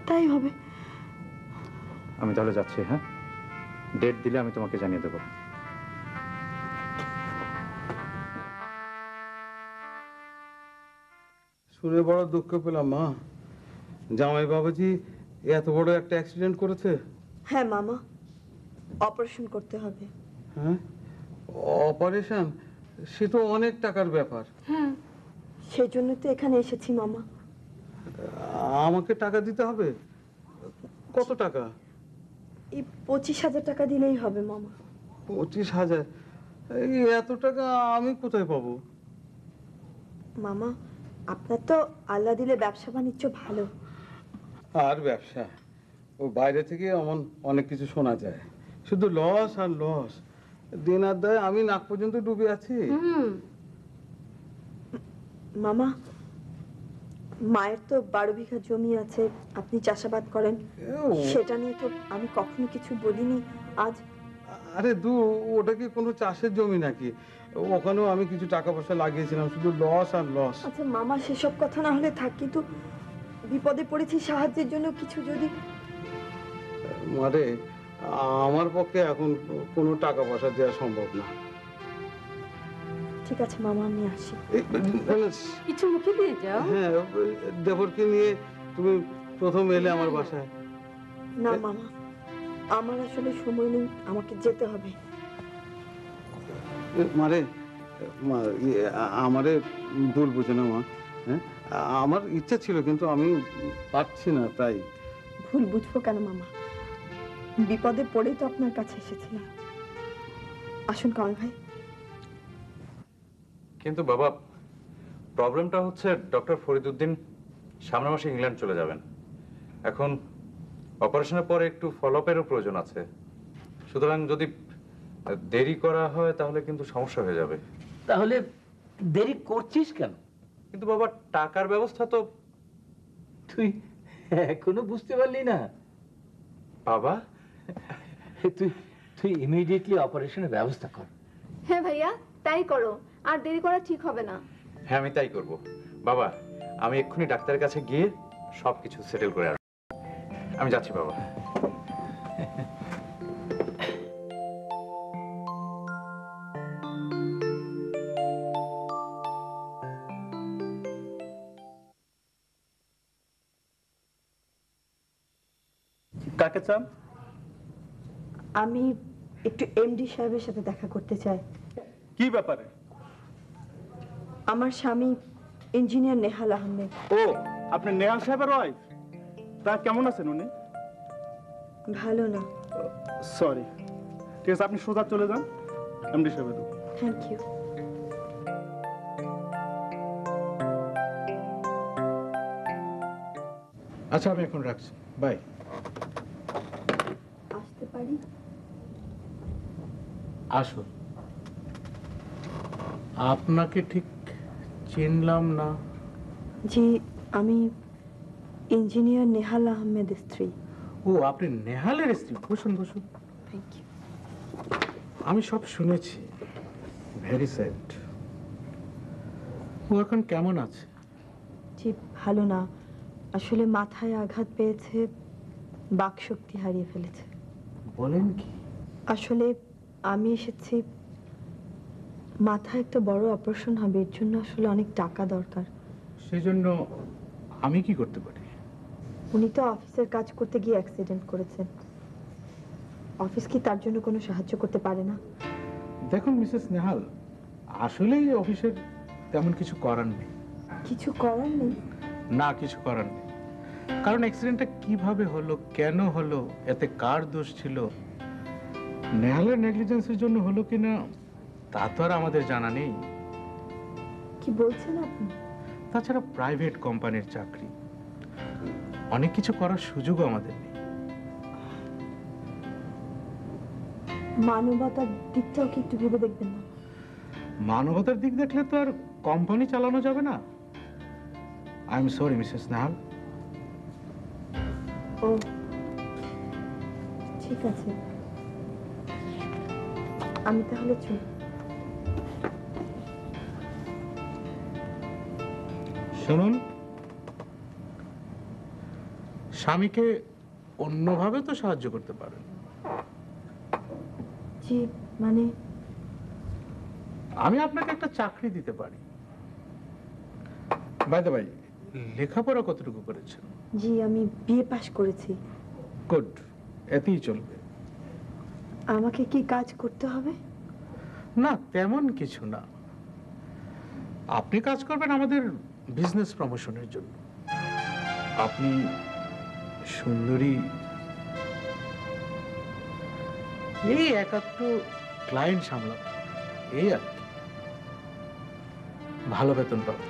তাই হবে। আমি তাহলে যাচ্ছি। হ্যাঁ, ডেট দিলে আমি তোমাকে জানিয়ে দেবো। শুনে বড় দুঃখ পেলাম মা। জামাই বাবাজি এত বড় একটা অ্যাক্সিডেন্ট করেছে। হ্যাঁ মামা, অপারেশন করতে হবে। হ্যাঁ, অপারেশন? সে তো অনেক টাকার ব্যাপার। হ্যাঁ, সেই জন্য তো এখানে এসেছি মামা। আমাকে টাকা দিতে হবে? কত টাকা? এই 25,000 টাকা দিলেই হবে মামা। 25,000? এই এত টাকা আমি কোথায় পাবো? মামা, আপনার তো আল্লাহ দিলে ব্যবসা বাণিজ্য ভালো। আর ব্যবসা, ও বাইরে থেকে এমন অনেক কিছু শোনা যায়, শুধু লস আর লস। দিন আর দায় আমি নাক পর্যন্ত ডুবে আছি। মামা, মায়ের তো 12 বিঘা জমি আছে, আপনি চাষাবাদ করেন, সেটা নিয়ে তো আমি কখনো কিছু বলিনি। আজ আরে ওটা কি কোনো চাষের জমি নাকি? ওখানেও আমি কিছু টাকা পয়সা লাগিয়েছিলাম, শুধু লস আর লস। আচ্ছা মামা, সেসব কথা না হলে থাক, কিন্তু বিপদে পড়েছি, সাহায্যের জন্য কিছু যদি। মারে, আমার পক্ষে এখন কোনো টাকা পয়সা দেওয়া সম্ভব না। ঠিক আছে মামা, আমি আসি। কিছু মুখে দিয়ে যাও। হ্যাঁ, দেবরকে নিয়ে তুমি প্রথম এলে আমার বাসায়। না মামা, আমার আসলে সময় নেই, আমাকে যেতে হবে। মারে, আমারে ভুল বুঝে না মা। হ্যাঁ, আমার ইচ্ছা ছিল কিন্তু আমি পারছি না, তাই। ভুল বুঝবো কেন মামা, বিপদে পড়েই তো আপনার কাছে এসেছিলাম। আসুন কামাল ভাই। কিন্তু বাবা, প্রবলেমটা হচ্ছে ডক্টর ফরিদউদ্দিন সামনের মাসে ইংল্যান্ড চলে যাবেন। এখন অপারেশনের পরে একটু ফলোআপেরও প্রয়োজন আছে। সুতরাং যদি দেরি করা হয় তাহলে কিন্তু সমস্যা হয়ে যাবে। তাহলে দেরি করছিস কেন? কিন্তু বাবা, টাকার ব্যবস্থা তো তুই এখনো বুঝতে পারলি না? বাবা, তুই তুই ইমিডিয়েটলি অপারেশনের ব্যবস্থা কর। হ্যাঁ ভাইয়া, তাই করো, আর দেরি করা ঠিক হবে না। হ্যাঁ, আমি তাই করব। বাবা, আমি এক্ষুনি ডাক্তারের কাছে গিয়ে সবকিছু সেটেল করে আসবো। আমি যাচ্ছি বাবা। কাকে চান? আমি একটু এমডি সাহেবের সাথে দেখা করতে চাই। কি ব্যাপারে? আমার স্বামী ইঞ্জিনিয়ার নেহাল আহমেদ। ও, আপনি নেহাল সাহেবের ওয়াইফ? তা কেমন আছেন উনি? ভালো না। সরি। ঠিক আছে, আপনি সোজা চলে যান এমডি সাহেবের। Thank you. আচ্ছা, আমি এখন রাখছি, বাই। আসতে পারি? আসুন। আপনাকে ঠিক চিনলাম না। জি, আমি ইঞ্জিনিয়ার নেহাল আহমেদ স্ত্রী। ও, আপনি নেহালের স্ত্রী। বসুন বসুন। Thank you. আমি সব শুনেছি। Very sad. ও এখন কেমন আছে? জি, ভালো না। আসলে মাথায় আঘাত পেয়েছে, বাকশক্তি হারিয়ে ফেলেছে। বলেন কি? আসলে আমি এসেছি, মাথায় একটা বড় অপারেশন হবে, এর জন্য আসলে অনেক টাকা দরকার। সেজন্য আমি কি করতে পারি? উনি তো অফিসের কাজ করতে গিয়ে অ্যাক্সিডেন্ট করেছেন। অফিস কি তার জন্য কোনো সাহায্য করতে পারে না? দেখুন মিসেস নেহাল, আসলেই অফিসের তেমন কিছু করার নেই। কিছু করার নেই? না, কিছু করার নেই। কারণ অ্যাক্সিডেন্টটা কিভাবে হলো, কেন হলো, এতে কার দোষ ছিল, নেহালের নেগলিজেন্সের জন্য হলো কিনা তা তো আর আমাদের জানা নেই। কি বলছেন আপনি? তাছাড়া প্রাইভেট কোম্পানির চাকরি, অনেক কিছু করার সুযোগও আমাদের নেই। মানবতার দিকটাও কি একটু ভেবে দেখবেন না? মানবতার দিক দেখলে তো আর কোম্পানি চালানো যাবে না। I am sorry Mrs Nehal. ও, ঠিক আছে, আমি তাহলে চলি। শুনুন, স্বামীকে অন্যভাবে তো সাহায্য করতে পারেন। জি, মানে আমি আপনাকে একটা চাকরি দিতে পারি। বাই দ্য বাই, লেখাপড়া কতটুকু করেছেন? জি, আমি বিএ পাশ করেছি। গুড, এতেই চলবে। আমাকে কি কাজ করতে হবে? না, তেমন কিছু না। আপনি কাজ করবেন আমাদের বিজনেস প্রমোশনের জন্য। আপনি সুন্দরী, এই একাত্ম ক্লায়েন্ট সামলাবেন, এই আর কি। ভালো বেতন পাবেন,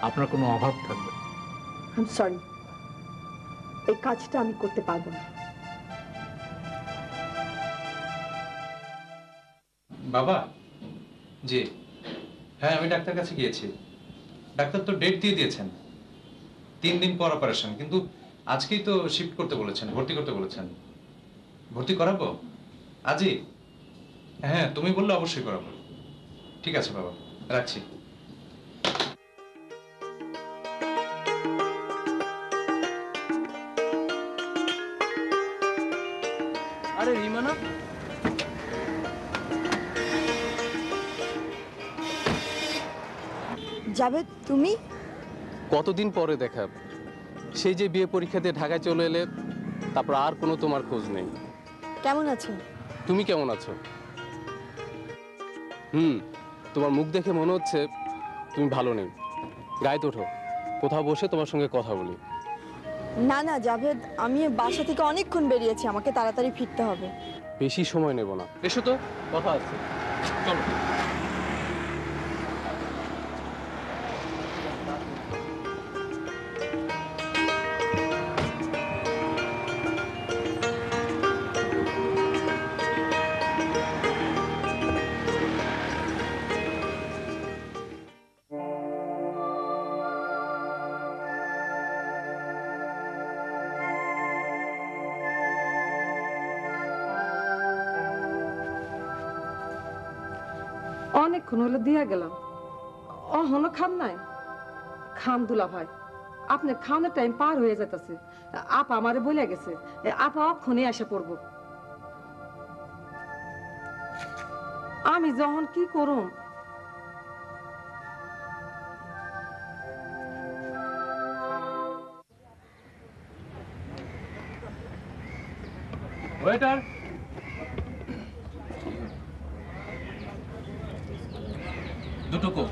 আপনার কোনো অভাব থাকবে না। আই এম সরি, এই কাজটা আমি করতে পারবো না। বাবা, জি হ্যাঁ, আমি ডাক্তার কাছে গিয়েছি। ডাক্তার তো ডেট দিয়ে দিয়েছেন, 3 দিন পর অপারেশন, কিন্তু আজকেই তো শিফট করতে বলেছেন, ভর্তি করতে বলেছেন। ভর্তি করাবো আজই? হ্যাঁ, তুমি বললে অবশ্যই করাবো। ঠিক আছে বাবা, রাখছি। আরে রিমানা, জাভেদ, তুমি? কতদিন পরে দেখা। সেই যে বিয়ে পরীক্ষাতে ঢাকায় চলে এলে, তারপর আর কোনো তোমার খোঁজ নেই। কেমন আছো? তুমি কেমন আছো? তোমার মুখ দেখে মনে হচ্ছে তুমি ভালো নেই। গায়ে ওঠো, কোথাও বসে তোমার সঙ্গে কথা বলি। না না জাভেদ, আমি বাসা থেকে অনেকক্ষণ বেরিয়েছি, আমাকে তাড়াতাড়ি ফিরতে হবে। বেশি সময় নেব না, এসো তো, কথা আছে, চলো। অনেকক্ষণ হলো দিয়া গেলাম, অহনো খান নাই। খান দুলা ভাই, আপনার খাওয়ানোর টাইম পার হয়ে যেতেছে। আপা আমারে বলে গেছে, আপা অক্ষণে এসে পড়বো। আমি যখন কি করুম? ওয়েটার, দুটো কোক।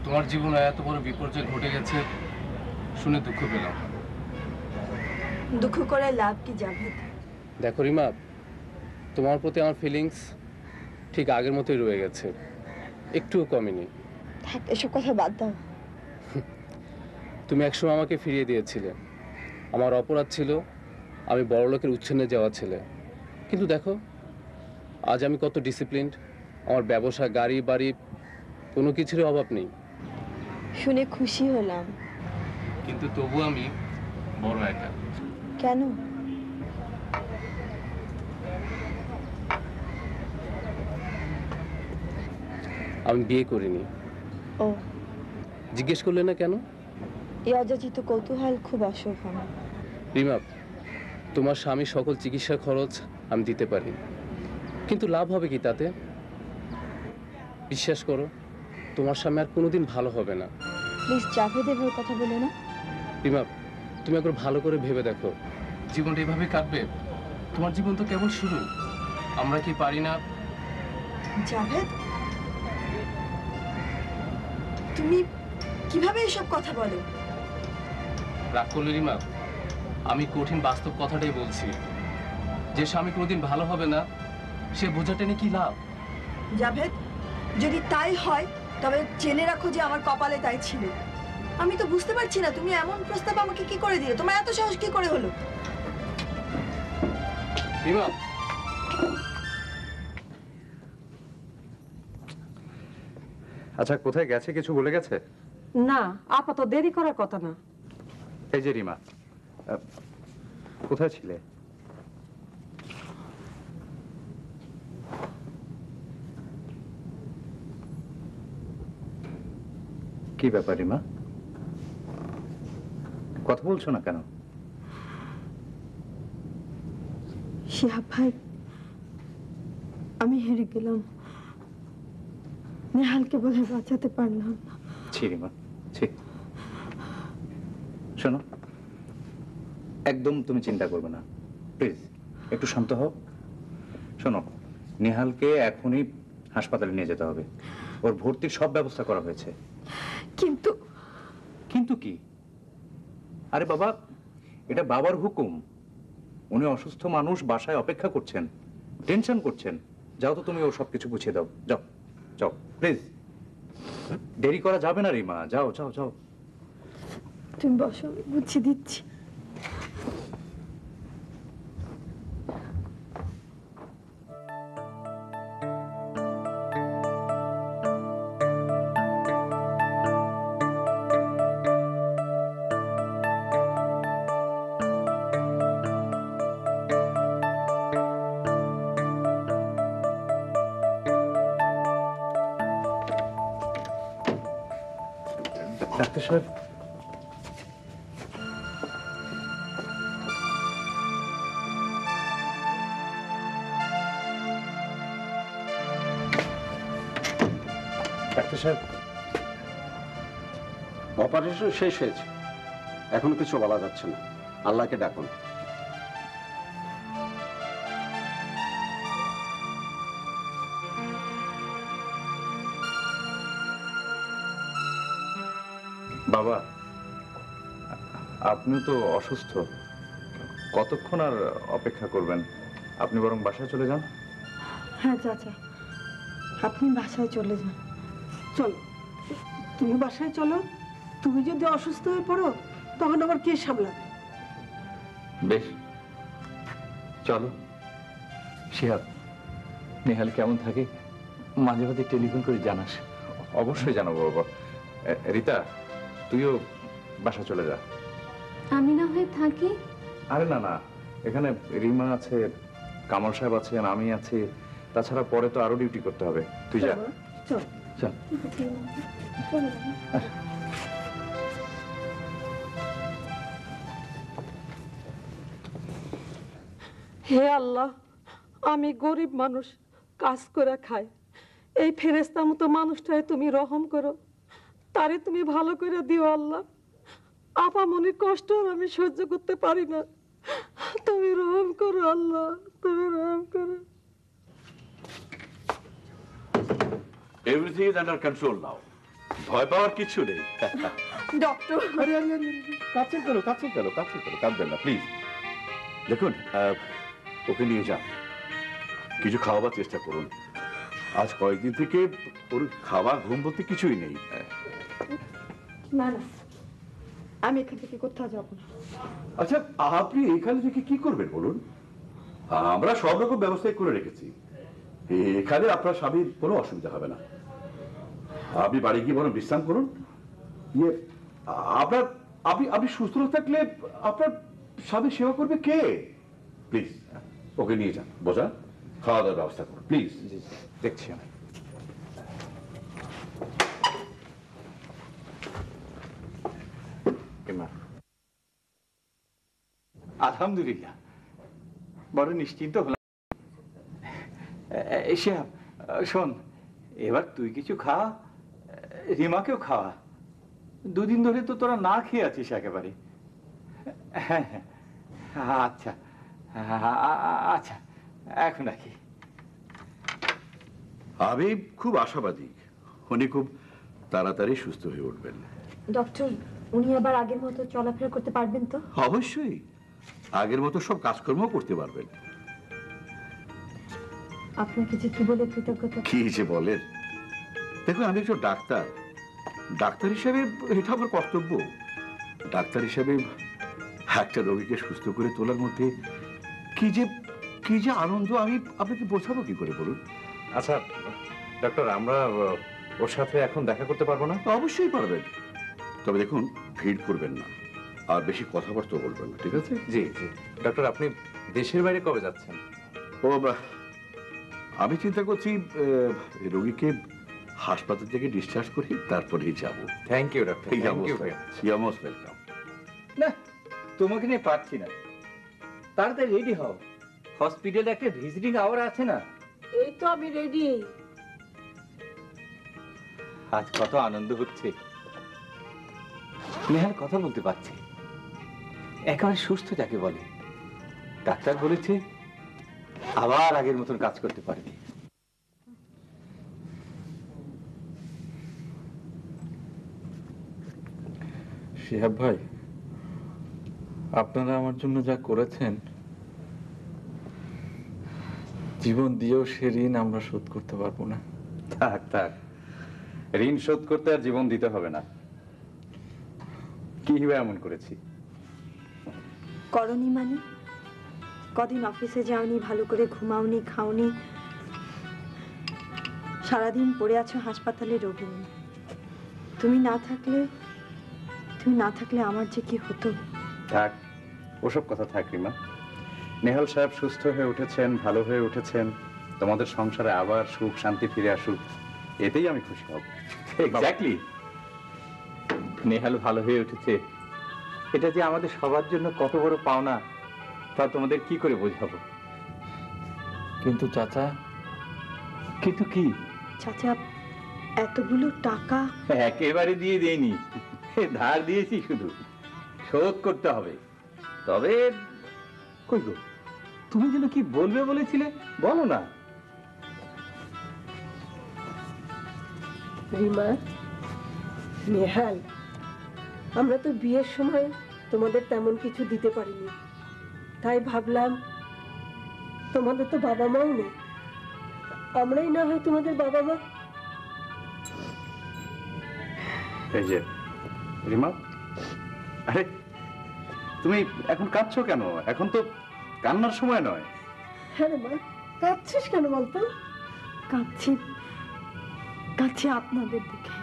তোমার জীবনে এত বড় বিপর্যয় ঘটে গেছে শুনে দুঃখ পেলাম। দুঃখ করে লাভ কি জাভেদ? দেখো রিমা, তোমার প্রতি আমার ফিলিংস ঠিক আগের মতোই রয়ে গেছে, একটুও কমেনি। থাক, এসব কথা বাদ দাও। তুমি একসময় আমাকে ফিরিয়ে দিয়েছিলে, আমার অপরাধ ছিল, আমি বড়লোকের উচ্ছন্নে যাওয়া ছেলে। কিন্তু দেখো আজ আমি কত ডিসিপ্লিনড, আমার ব্যবসা, গাড়ি বাড়ি, কোনো কিছুরই অভাব নেই। শুনে খুশি হলাম। কিন্তু তবু আমি বড় একা। কেন? আমি বিয়ে করিনি। ও, জিজ্ঞেস করলে না কেন? এই অযাচিত কৌতূহল খুব অশোভন। রিমা, তোমার স্বামীর সকল চিকিৎসা খরচ আমি দিতে পারি, কিন্তু লাভ হবে কি তাতে? বিশ্বাস করো, তোমার স্বামী আর কোনোদিন ভালো হবে না। প্লিজ জাভেদ এভাবে কথা বলো না। রিমা, তুমি একবার ভালো করে ভেবে দেখো, জীবনটা এভাবে কাটবে? তোমার জীবন তো কেবল শুরু। আমরা কি পারি না? জাভেদ, তুমি কিভাবে এসব কথা বলো? রাগ করলে রিমা, আমি কঠিন বাস্তব কথাটাই বলছি। যে স্বামী কোনোদিন ভালো হবে না, সে বোঝা টেনে কি লাভ? জাভেদ, যদি তাই হয় তবে জেনে রাখো যে আমার কপালে তাই ছিল। আমি তো বুঝতে পারছি না তুমি এমন প্রস্তাব আমাকে কি করে দিলে। তোমার এত সাহস কি করে হলো? রিমা, আচ্ছা, কোথায় গেছে কিছু বলে গেছে? না, আপাতত দেরি করার কথা না। এই যে রিমা, কোথায় ছিলে? কি ব্যাপার রিমা, কথা বলছো না কেন? শিহাব ভাই, আমি হেরে গেলাম। নেহালকে বোধহয় বাঁচাতে পারলাম না। ছি রিমা, ছি। শোনো, একদম তুমি চিন্তা করবে না, প্লিজ একটু শান্ত হও। শোনো, নেহালকে এখনই হাসপাতালে নিয়ে যেতে হবে। ওর ভর্তির সব ব্যবস্থা করা হয়েছে। কিন্তু কিন্তু কি? আরে বাবা, এটা বাবার হুকুম। উনি অসুস্থ মানুষ, বাসায় অপেক্ষা করছেন, টেনশন করছেন। যাও তো, তুমি ওর সবকিছু বুঝিয়ে দাও। যাও যাও প্লিজ, দেরি করা যাবে না রিমা। যাও যাও যাও। তুমি বসো, বুঝিয়ে দিচ্ছি। ডাক্তার সাহেব, ডাক্তার সাহেব, অপারেশন শেষ হয়েছে, এখন কিছু বলা যাচ্ছে না। আল্লাহকে ডাকুন। বাবা, আপনি তো অসুস্থ, কতক্ষণ আর অপেক্ষা করবেন? আপনি বরং বাসায় চলে যান। হ্যাঁ চাচা, আপনি বাসায় চলে যান। চলো, তুমি বাসায় চলো। তুমি যদি অসুস্থ হয়ে পড়ো তখন আবার কে সামলাবে? বেশ, চলো। শিহাব, নেহাল কেমন থাকে মাঝে মাঝে টেলিফোন করে জানাস। অবশ্যই জানাবো বাবা। রিতা, তুইও বাসা চলে যা। আমি না হয় থাকি। আরে না না, এখানে রিমা আছে, কামাল সাহেব আছেন, আমি আছি। তাছাড়া পরে তো আরো ডিউটি করতে হবে। তুই যা। চল চল। হে আল্লাহ, আমি গরিব মানুষ, কাজ করে খাই। এই ফেরেস্তা মতো মানুষটাই তুমি রহম করো, তারে তুমি ভালো করে দিও আল্লাহ। আপা মনে কষ্ট আমি সহ্য করতে পারি না, তুমি রহম করো আল্লাহ, তুমি রহম করো। এভরিথিং ইজ আন্ডার কন্ট্রোল নাও, ভয় পাওয়ার কিছু নেই। ডক্টর, আরে আরে আরে, কাছে গেল কাঁদবেন না প্লিজ। দেখুন, ওকে নিয়ে যান, কিছু খাওয়াবার চেষ্টা করুন। আজ কয়েকদিন থেকে ওর খাওয়া ঘুম বলতে কিছুই নেই। না না, আমি এখান থেকে কোথাও যাবো না। আচ্ছা, আপনি এখানে থেকে কি করবেন বলুন? আমরা সব রকম ব্যবস্থাই করে রেখেছি। এখানে আপনার স্বামীর কোনো অসুবিধা হবে না। আপনি বাড়ি গিয়ে বরং বিশ্রাম করুন। ইয়ে, আপনার আপনি সুস্থ থাকলে আপনার স্বামী সেবা করবে কে? প্লিজ ওকে নিয়ে যান, বোঝান, খাওয়া দাওয়ার ব্যবস্থা করুন প্লিজ। দেখছি আমি। আলহামদুলিল্লাহ, বড় নিশ্চিন্ত হলাম। শিহাব, শোন, এবার তুই কিছু খা, রিমাকেও খাওয়া। দুদিন ধরে তো তোরা না খেয়ে আছিস একেবারে। হ্যাঁ হ্যাঁ, আচ্ছা আচ্ছা, এখন রাখি। আমি খুব আশাবাদী উনি খুব তাড়াতাড়ি সুস্থ হয়ে উঠবেন। ডক্টর, উনি আবার আগের মতো চলাফেরা করতে পারবেন তো? অবশ্যই, আগের মতো সব কাজকর্ম করতে পারবেন। আপনাকে যে কি বলে কৃতজ্ঞতা। কি যে বলেন, দেখুন আমি একজন ডাক্তার, ডাক্তার হিসেবে এটা আমার কর্তব্য। ডাক্তার হিসেবে একটা রোগীকে সুস্থ করে তোলার মধ্যে কি যে আনন্দ আমি আপনাকে বোঝাবো কি করে বলুন? আচ্ছা ডক্টর, আমরা ওর সাথে এখন দেখা করতে পারবো না? অবশ্যই পারবেন, তবে দেখুন ভিড় করবেন না আর বেশি কথাবার্তা বলবেন না, ঠিক আছে? জি জি। ডক্টর, আপনি দেশের বাইরে কবে যাচ্ছেন? ও আমি চিন্তা করছি রোগীকে হাসপাতাল থেকে ডিসচার্জ করি, তারপরেই যাবো। Thank you doctor, thank you. You are most welcome. না, তোমাকে নিয়ে পারছি না, তাড়াতাড়ি রেডি হও, হসপিটালে একটা ভিজিটিং আওয়ার আছে না। এই তো আমি রেডি। আজ কত আনন্দ হচ্ছে, নেহাল কথা বলতে পারছে, একেবারে সুস্থ যাকে বলে। ডাক্তার বলেছে আবার আগের মতন কাজ করতে পারবে। শিহাব ভাই, আপনারা আমার জন্য যা করেছেন, জীবন দিয়েও সে ঋণ আমরা শোধ করতে পারবো না। থাক থাক, ঋণ শোধ করতে আর জীবন দিতে হবে না। কি এমন করেছি? করনি মানে? কদিন অফিসে যাওনি, ভালো করে ঘুমাওনি, খাওনি, সারাদিন পড়ে আছো হাসপাতালে রোগী নিয়ে। তুমি না থাকলে আমার যে কি হতো। থাক, ওসব কথা থাক রিমা। নেহাল সাহেব সুস্থ হয়ে উঠেছেন, ভালো হয়ে উঠেছেন, তোমাদের সংসারে আবার সুখ শান্তি ফিরে আসুক, এতেই আমি খুশি হব। এক্স্যাক্টলি, নেহাল ভালো হয়ে উঠেছে, এটা যে আমাদের সবার জন্য কত বড় পাওনা তা তোমাদের কি করে বোঝাবো। কিন্তু চাচা। কিন্তু কি? চাচা, এতগুলো টাকা একেবারে দিয়ে দেইনি, ধার দিয়েছি, শুধু শোধ করতে হবে। তবে কই গো, তুমি যেন কি বলবে বলেছিলে, বলো না। রিমা, নেহাল, আমরা তো বিয়ের সময় তোমাদের তেমন কিছু দিতে পারিনি, তাই ভাবলাম তোমাদের তো বাবা মাও নেই, আমরাই না হয় তোমাদের বাবা মা। এই যে রিমা, আরে তুমি এখন কাঁদছো কেন? এখন তো কান্নার সময় নয়। হ্যাঁ রে মা, কাঁদছিস কেন বলতো? কাঁদছি আপনাদের দেখে।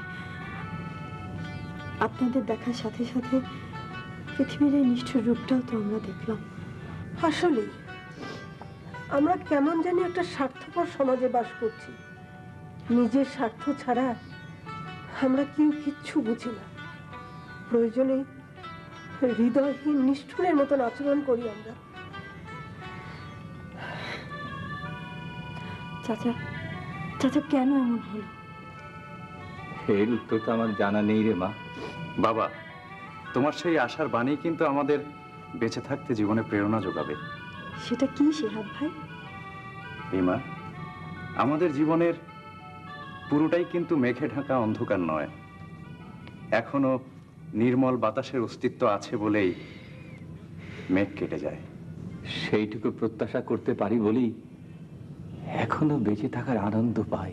আপনাদের দেখার সাথে সাথে পৃথিবীর এই নিষ্ঠুর রূপটাও তো আমরা দেখলাম। আসলে আমরা কেমন জানি একটা স্বার্থপর সমাজে বাস করছি। নিজের স্বার্থ ছাড়া আমরা কেউ কিচ্ছু বুঝি না। প্রয়োজনে হৃদয়হীন নিষ্ঠুরের মতন আচরণ করি আমরা। চাচা কেন এমন হলো? এর উত্তর তো আমার জানা নেই রে মা। বাবা, তোমার সেই আশার বাণী কিন্তু আমাদের বেঁচে থাকতে জীবনে প্রেরণা যোগাবে। সেটা কি শিহাব ভাই? রিমা, আমাদের জীবনের পুরোটাই কিন্তু মেঘে ঢাকা অন্ধকার নয়। এখনো নির্মল বাতাসের অস্তিত্ব আছে বলেই মেঘ কেটে যায়। সেইটুকু প্রত্যাশা করতে পারি বলেই এখনো বেঁচে থাকার আনন্দ পাই।